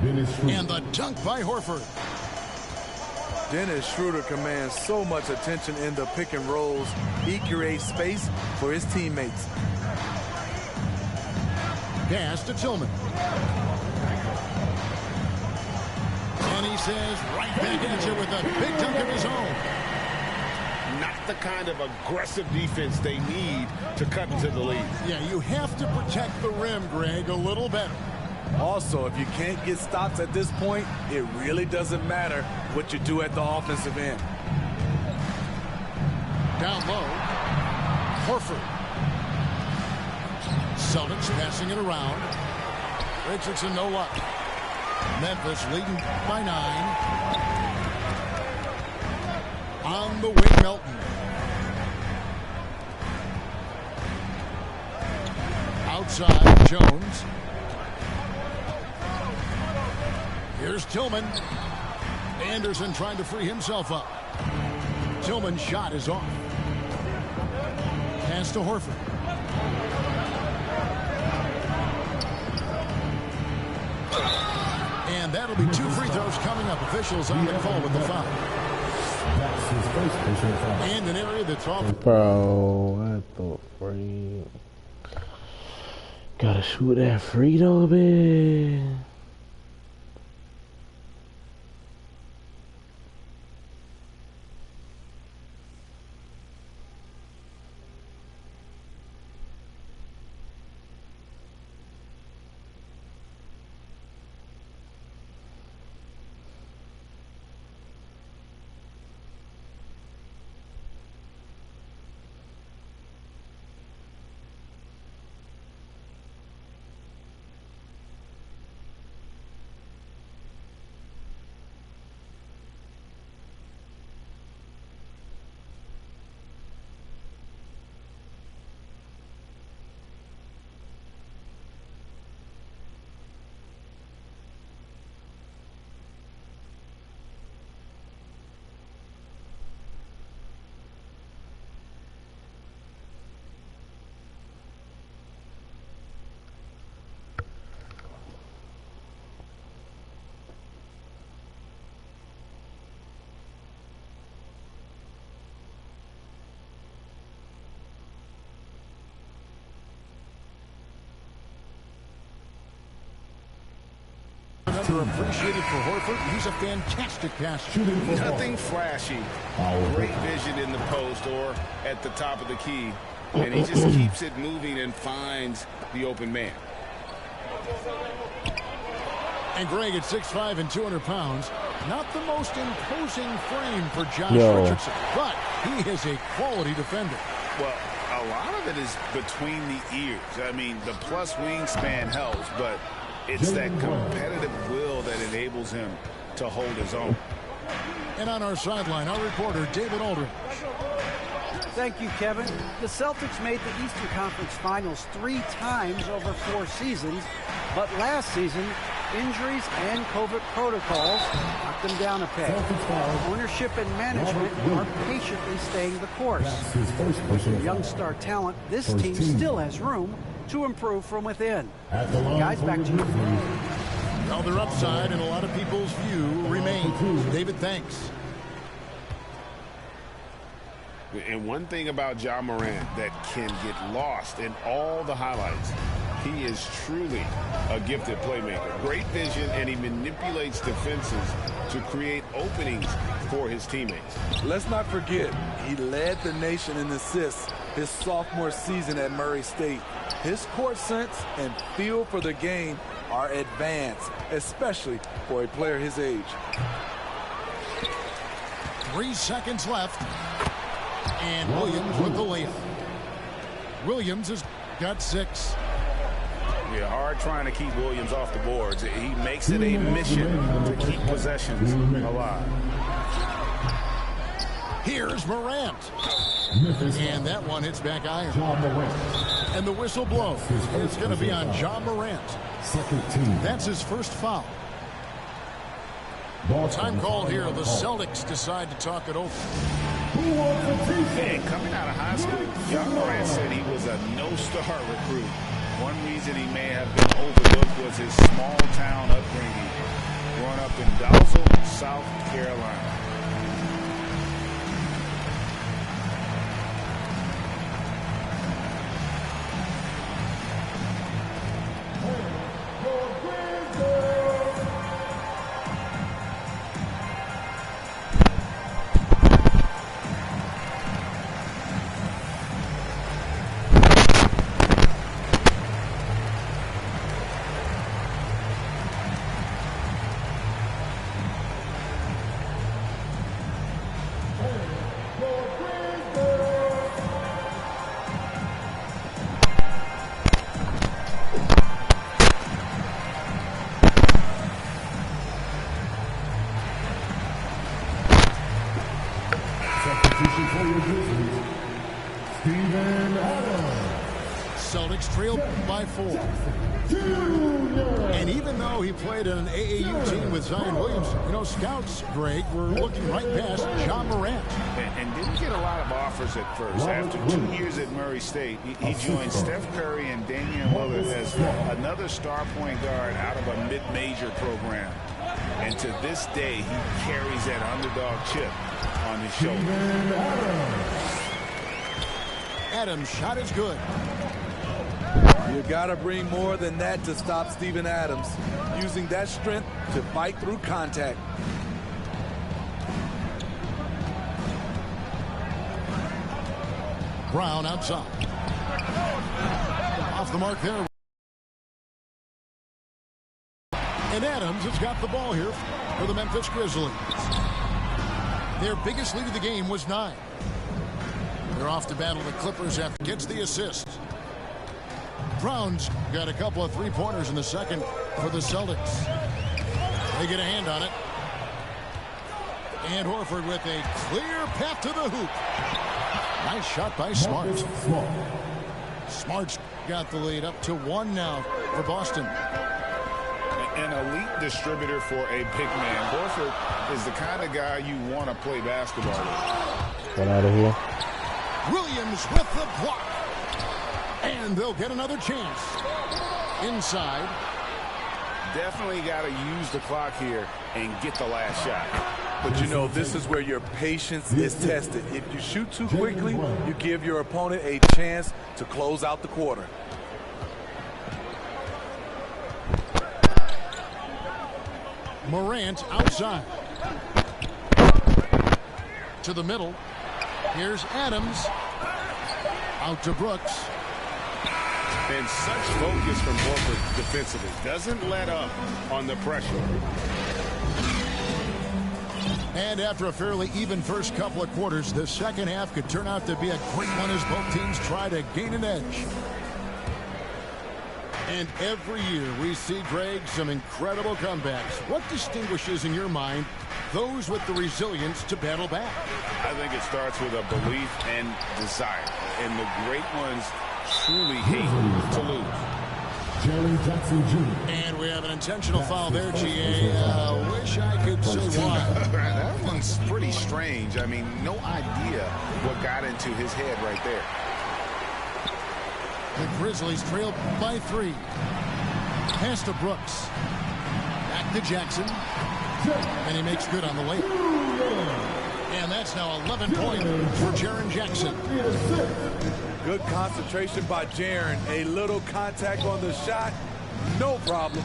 And the dunk by Horford. Dennis Schroeder commands so much attention in the pick and rolls. He creates space for his teammates. Pass to Tillman. And he says right back at you with a big dunk of his own. Not the kind of aggressive defense they need to cut into the lead. Yeah, you have to protect the rim, Greg, a little better. Also, if you can't get stops at this point, it really doesn't matter what you do at the offensive end. Down low. Horford. Celtics passing it around. Richardson, no luck. Memphis leading by 9. On the wing, Melton. Outside, Jones. Here's Tillman. Anderson trying to free himself up. Tillman's shot is off. Pass to Horford. And that'll be 2 free throws coming up. Officials on the call with the foul. And an area that's off. Bro, what the freak? Gotta shoot that free throw, man. underappreciated for Horford. He's a fantastic passer. Nothing flashy. Great vision in the post or at the top of the key. And he just keeps it moving and finds the open man. And Greg at 6'5" and 200 pounds. Not the most imposing frame for Josh Richardson, but he is a quality defender. Well, a lot of it is between the ears. I mean, the plus wingspan helps, but it's that competitive will that enables him to hold his own. And on our sideline, our reporter, David Aldridge. Thank you, Kevin. The Celtics made the Eastern Conference Finals 3 times over 4 seasons, but last season, injuries and COVID protocols knocked them down a peg. Ownership and management are patiently staying the course. With young star talent, this team still has room to improve from within. Guys, back to you. Well, their upside in a lot of people's view remains. David, thanks. And one thing about Ja Morant that can get lost in all the highlights, he is truly a gifted playmaker. Great vision, and he manipulates defenses to create openings for his teammates. Let's not forget, he led the nation in assists his sophomore season at Murray State. His court sense and feel for the game are advanced, especially for a player his age. 3 seconds left. And Williams with the layup. Williams has got 6. Yeah, hard trying to keep Williams off the boards. He makes it a mission to keep possessions alive. Here's Morant. And that one hits back iron. And the whistle blows. It's going to be on Ja Morant. That's his first foul. Time called here. The Celtics decide to talk it over. And coming out of high school, Ja Morant said he was a no-star recruit. One reason he may have been overlooked was his small-town upbringing, growing up in Dalzell, South Carolina. Celtics trailed by 4. And even though he played on an AAU team with Zion Williamson, you know, scouts, Greg, were looking right past Ja Morant. And didn't get a lot of offers at first. After 2 years at Murray State, he joined Steph Curry and Damian Lillard as another star point guard out of a mid-major program. And to this day, he carries that underdog chip on his shoulder. Adams' shot is good. You gotta bring more than that to stop Steven Adams, using that strength to fight through contact. Brown outside. Off the mark there. And Adams has got the ball here for the Memphis Grizzlies. Their biggest lead of the game was 9. They're off to battle the Clippers after gets the assist. Brown's got a couple of three-pointers in the second for the Celtics. They get a hand on it. And Horford with a clear path to the hoop. Nice shot by Smart. Smart's got the lead up to 1 now for Boston. An elite distributor for a big man. Horford is the kind of guy you want to play basketball with. Get out of here. Williams with the block. And they'll get another chance. Inside. Definitely got to use the clock here and get the last shot. But you know, this is where your patience is tested. If you shoot too quickly, you give your opponent a chance to close out the quarter. Morant outside. To the middle. Here's Adams. Out to Brooks. And such focus from Horford defensively. Doesn't let up on the pressure. And after a fairly even first couple of quarters, the second half could turn out to be a great one as both teams try to gain an edge. And every year we see, Greg, some incredible comebacks. What distinguishes, in your mind, those with the resilience to battle back? I think it starts with a belief and desire. And the great ones truly hate to lose. Jaren Jackson Jr. And we have an intentional foul there, GA. Wish I could say why. That one's pretty strange. I mean, no idea what got into his head right there. The Grizzlies trail by 3. Pass to Brooks. Back to Jackson. And he makes good on the way. And that's now 11 points for Jaren Jackson. Good concentration by Jaren. A little contact on the shot. No problem.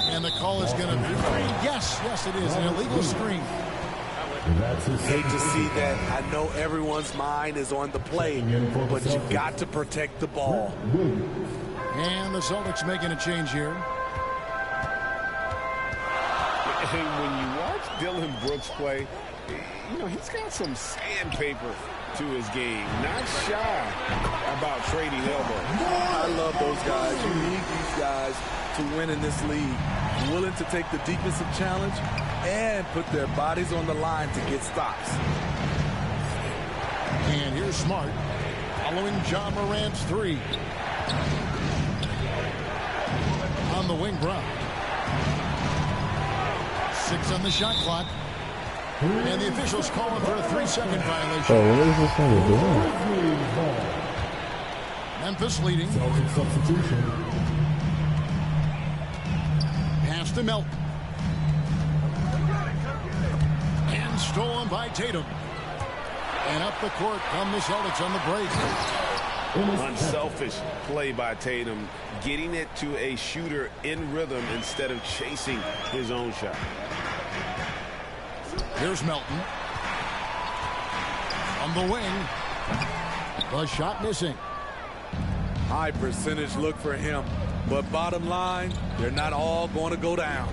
And the call is going to be free. Yes, it is. An illegal screen. Hate to see that. I know everyone's mind is on the play, but you got to protect the ball. And the Celtics making a change here. And when you watch Dillon Brooks play, you know, he's got some sandpaper to his game. Not shy about trading elbows. I love those guys. You need these guys to win in this league. Willing to take the defensive challenge and put their bodies on the line to get stops. And here's Smart following Ja Morant's 3. On the wing, Brown. 6 on the shot clock. And the officials calling for a 3-second violation. Oh, what is this thing doing? Memphis leading. Substitution. Pass to Melton. And stolen by Tatum. And up the court come the Celtics on the break. Unselfish play by Tatum, getting it to a shooter in rhythm instead of chasing his own shot. Here's Melton. On the wing. The shot missing. High percentage look for him. But bottom line, they're not all going to go down.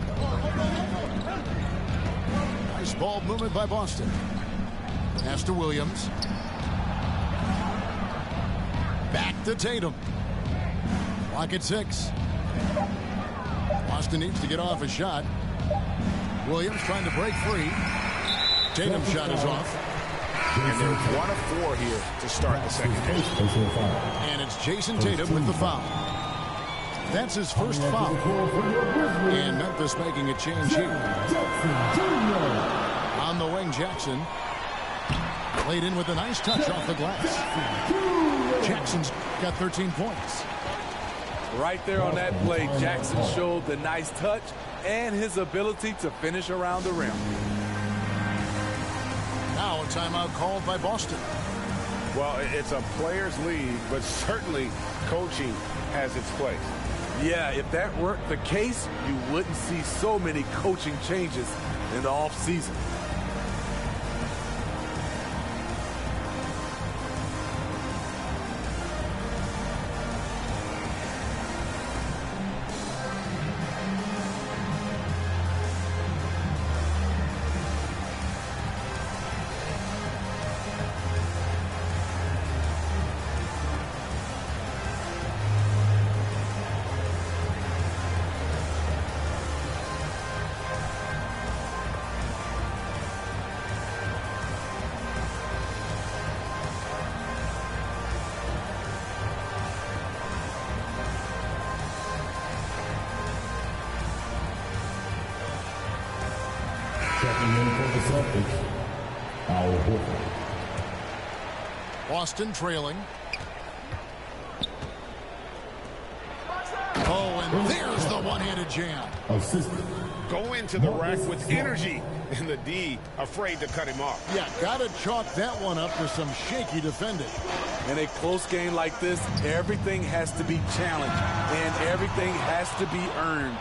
Nice ball movement by Boston. Pass to Williams. Back to Tatum. Clock at 6. Boston needs to get off a shot. Williams trying to break free. Tatum's shot is off. And they're 1 of 4 here to start the second half. And it's Jason Tatum with the foul. That's his first foul. And Memphis making a change here. On the wing, Jackson. Played in with a nice touch off the glass. Jackson's got 13 points. Right there on that play, Jackson showed the nice touch and his ability to finish around the rim. Now a timeout called by Boston. Well, it's a players' league, but certainly coaching has its place. Yeah, if that weren't the case, you wouldn't see so many coaching changes in the offseason. Boston trailing. Oh, and there's the one-handed jam. Go into the rack with energy, and the D afraid to cut him off. Yeah, gotta chalk that one up for some shaky defending. In a close game like this, everything has to be challenged, and everything has to be earned.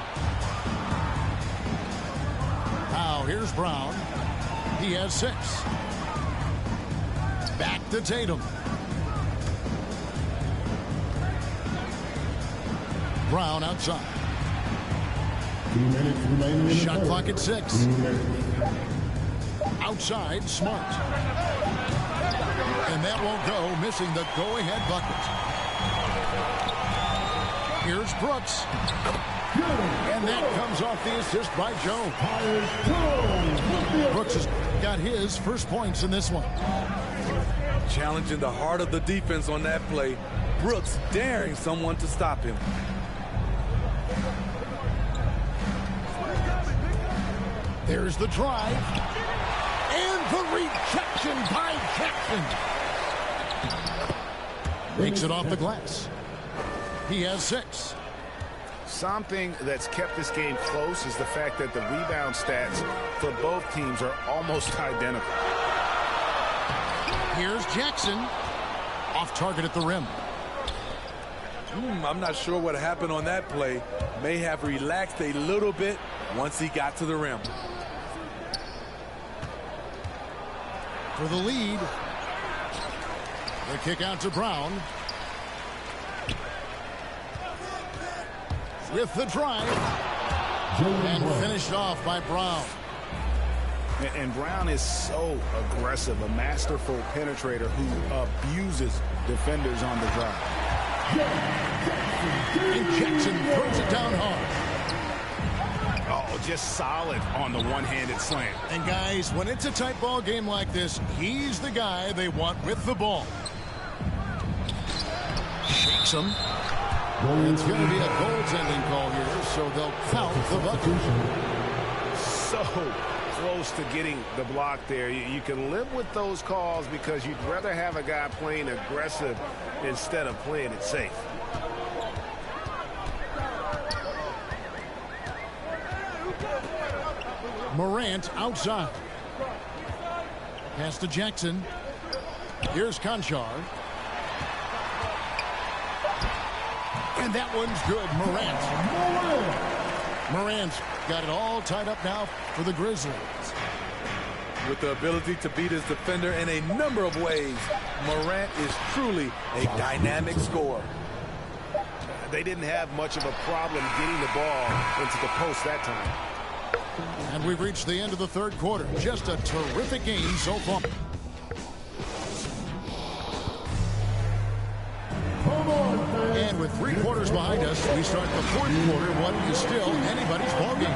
here's Brown. He has 6. Back to Tatum. Brown outside. Shot clock at 6. Outside, Smart. And that won't go, missing the go-ahead bucket. Here's Brooks. And that comes off the assist by Jones. Brooks has got his first points in this one. Challenging the heart of the defense on that play. Brooks daring someone to stop him. There's the drive. And the rejection by Jackson. Makes it off the glass. He has 6. Something that's kept this game close is the fact that the rebound stats for both teams are almost identical. Here's Jackson. Off target at the rim. I'm not sure what happened on that play. May have relaxed a little bit once he got to the rim. For the lead. The kick out to Brown. With the drive. And finished off by Brown. And Brown is so aggressive, a masterful penetrator who abuses defenders on the drive. And Jackson throws it down hard. Oh, just solid on the one-handed slam. And guys, when it's a tight ball game like this, he's the guy they want with the ball. Shakes him. It's going to be a goaltending call here, so they'll count the bucket. So close to getting the block there. You can live with those calls because you'd rather have a guy playing aggressive instead of playing it safe. Morant outside. Pass to Jackson. Here's Conchar. And that one's good. Morant's got it all tied up now for the Grizzlies. With the ability to beat his defender in a number of ways, Morant is truly a dynamic scorer. They didn't have much of a problem getting the ball into the post that time. And we've reached the end of the third quarter. Just a terrific game so far. And with 3 quarters behind us, we start the fourth quarter. What is still anybody's ball game.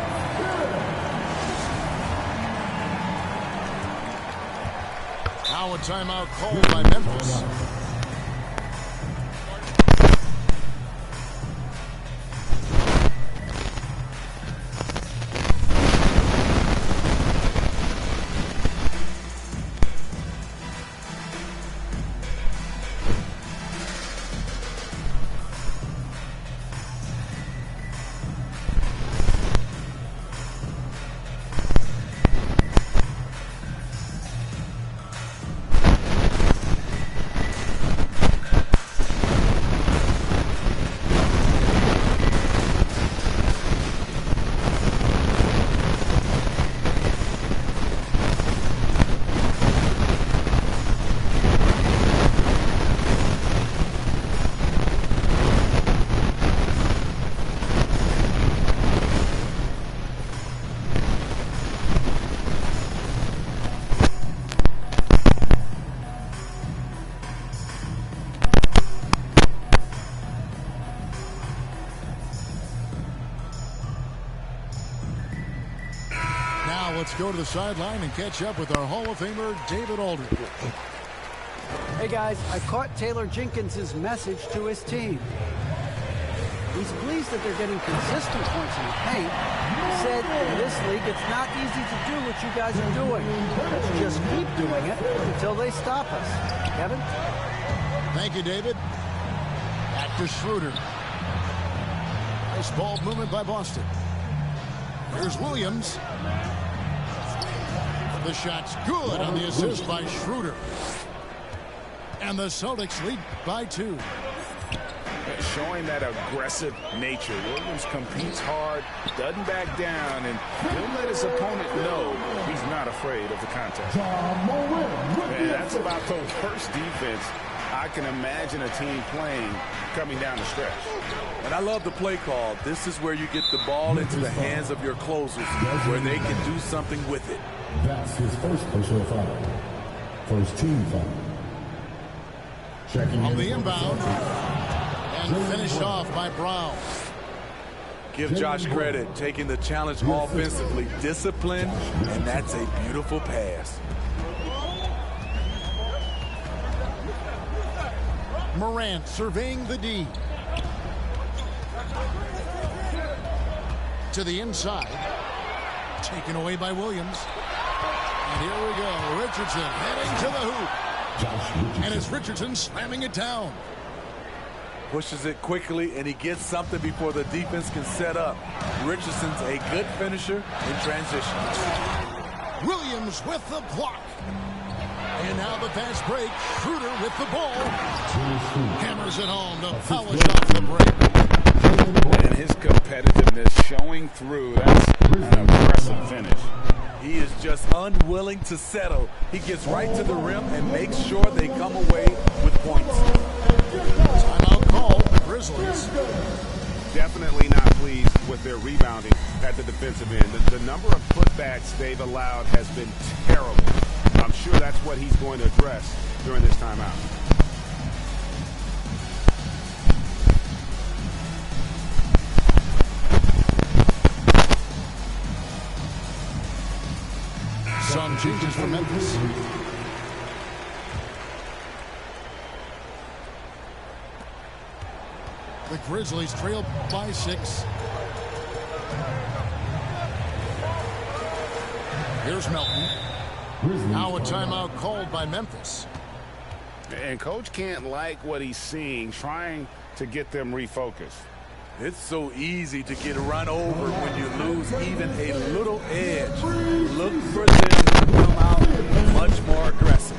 Now a timeout called by Memphis. Let's go to the sideline and catch up with our Hall of Famer, David Aldridge. Hey guys, I caught Taylor Jenkins' message to his team. He's pleased that they're getting consistent points in the paint. He said, in this league, it's not easy to do what you guys are doing. Let's just keep doing it until they stop us. Kevin? Thank you, David. Back to Schroeder. Nice ball movement by Boston. Here's Williams. The shot's good on the assist by Schroeder. And the Celtics lead by 2. showing that aggressive nature. Williams competes hard, doesn't back down, and he'll let his opponent know he's not afraid of the contact. And that's about the worst defense I can imagine a team playing coming down the stretch. And I love the play call. This is where you get the ball into the hands of your closers, where they can do something with it. That's his first personal foul. First team foul. Checking on the inbound and finished off by Brown. Give Josh credit, taking the challenge offensively, disciplined, and that's a beautiful pass. Morant surveying the D. To the inside. Taken away by Williams. And here we go. Richardson heading to the hoop. And it's Richardson slamming it down. Pushes it quickly, and he gets something before the defense can set up. Richardson's a good finisher in transition. Williams with the block. And now the fast break. Schroeder with the ball. Hammers it home to polish off the break. And his competitiveness showing through. That's an impressive finish. He is just unwilling to settle. He gets right to the rim and makes sure they come away with points. Timeout called the Grizzlies. Definitely not pleased with their rebounding at the defensive end. The number of putbacks they've allowed has been terrible. I'm sure that's what he's going to address during this timeout. Some changes for Memphis. The Grizzlies trail by 6. Here's Melton. Now a timeout called by Memphis. And coach can't like what he's seeing, trying to get them refocused. It's so easy to get run over when you lose even a little edge. Look for them to come out much more aggressive.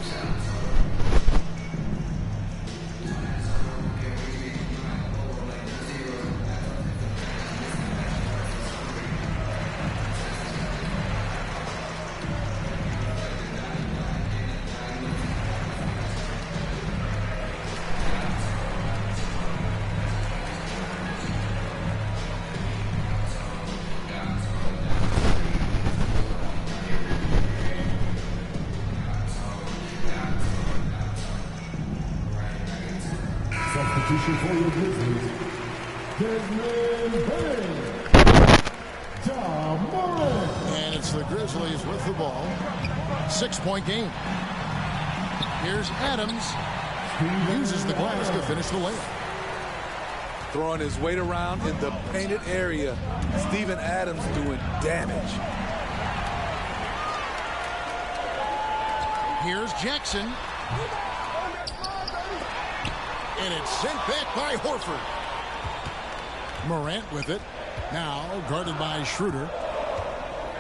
Substitution for your Grizzlies. And it's the Grizzlies with the ball. 6-point game. Here's Adams. He uses the glass to finish the layup. Throwing his weight around in the painted area. Steven Adams doing damage. Here's Jackson. And it's sent back by Horford. Morant with it. Now guarded by Schroeder.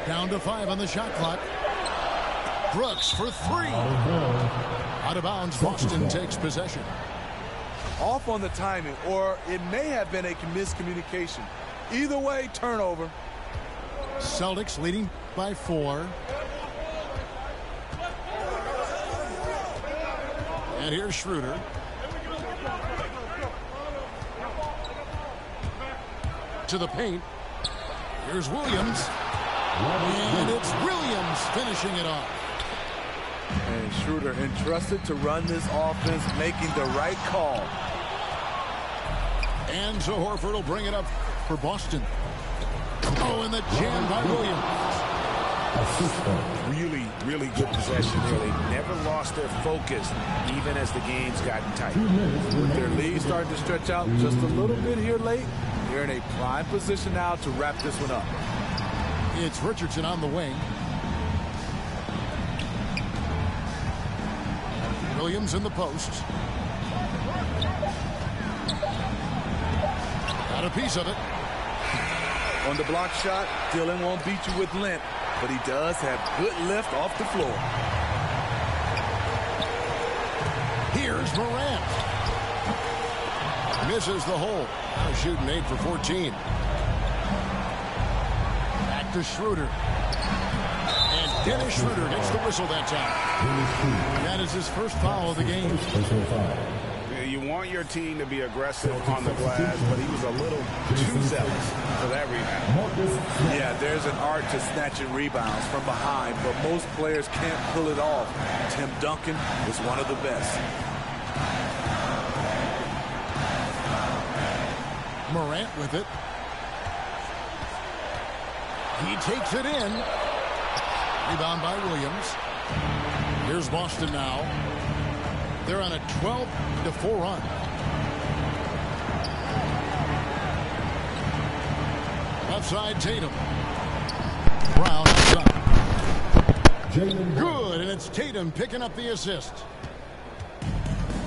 Down to 5 on the shot clock. Brooks for 3. Out of bounds. Boston takes possession. Off on the timing, or it may have been a miscommunication. Either way, turnover. Celtics leading by 4. And here's Schroeder. To the paint. Here's Williams. And it's Williams finishing it off. And Schroeder entrusted to run this offense, making the right call. And so Horford will bring it up for Boston. Oh, and the jam by Williams. Really good possession here. They never lost their focus, even as the game's gotten tight. With their lead starting to stretch out just a little bit here late, they're in a prime position now to wrap this one up. It's Richardson on the wing. Williams in the post. Got a piece of it. On the block shot, Dillon won't beat you with length, but he does have good lift off the floor. Here's Morant. misses the hole. Now shooting 8 for 14. Back to Schroeder. And Dennis Schroeder gets the whistle that time. That is his first foul of the game. You want your team to be aggressive on the glass, but he was a little too zealous for that rebound. Yeah, there's an art to snatching rebounds from behind, but most players can't pull it off. Tim Duncan is one of the best. Morant with it. He takes it in. Rebound by Williams. Here's Boston now. They're on a 12-4 run. Left side, Tatum. Brown outside. Good, and it's Tatum picking up the assist.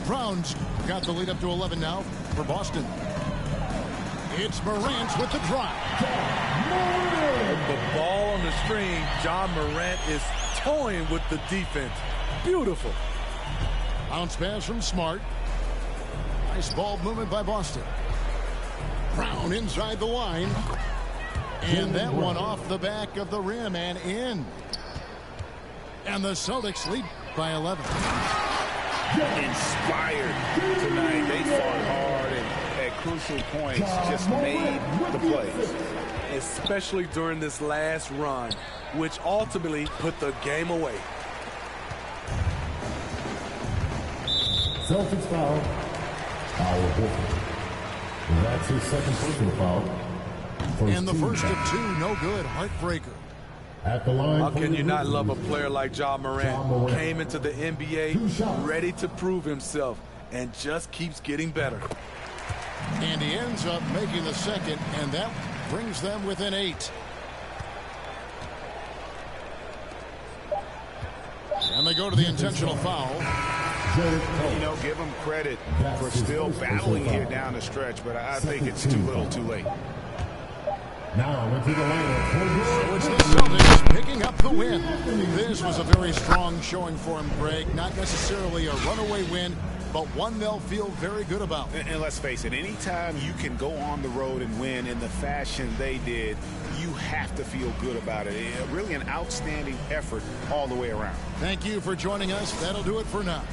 Brown's got the lead up to 11 now for Boston. It's Morant with the drive. The ball on the string, John Morant is toying with the defense. Beautiful. Bounce pass from Smart. Nice ball movement by Boston. Brown inside the line. And that one off the back of the rim and in. And the Celtics lead by 11. Inspired tonight. They fought hard and at crucial points just made the plays. Especially during this last run, which ultimately put the game away. Celtics foul. Foul Horford. That's his second personal foul. And the first of 2, no good. Heartbreaker. At the line. How can you not love a player like John Morant? Came into the NBA ready to prove himself and just keeps getting better. And he ends up making the second, and that brings them within 8. And they go to the intentional foul. You know, give them credit for still battling here down the stretch, but I think it's too little too late. Now into the lineup. So it's the Celtics picking up the win. This was a very strong showing for him, Greg. Not necessarily a runaway win, but one they'll feel very good about. And let's face it, anytime you can go on the road and win in the fashion they did, you have to feel good about it. Really an outstanding effort all the way around. Thank you for joining us. That'll do it for now.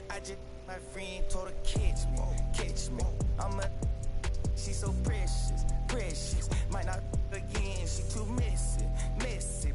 I just, my friend told her catch me. She's so precious, might not again, she too messy.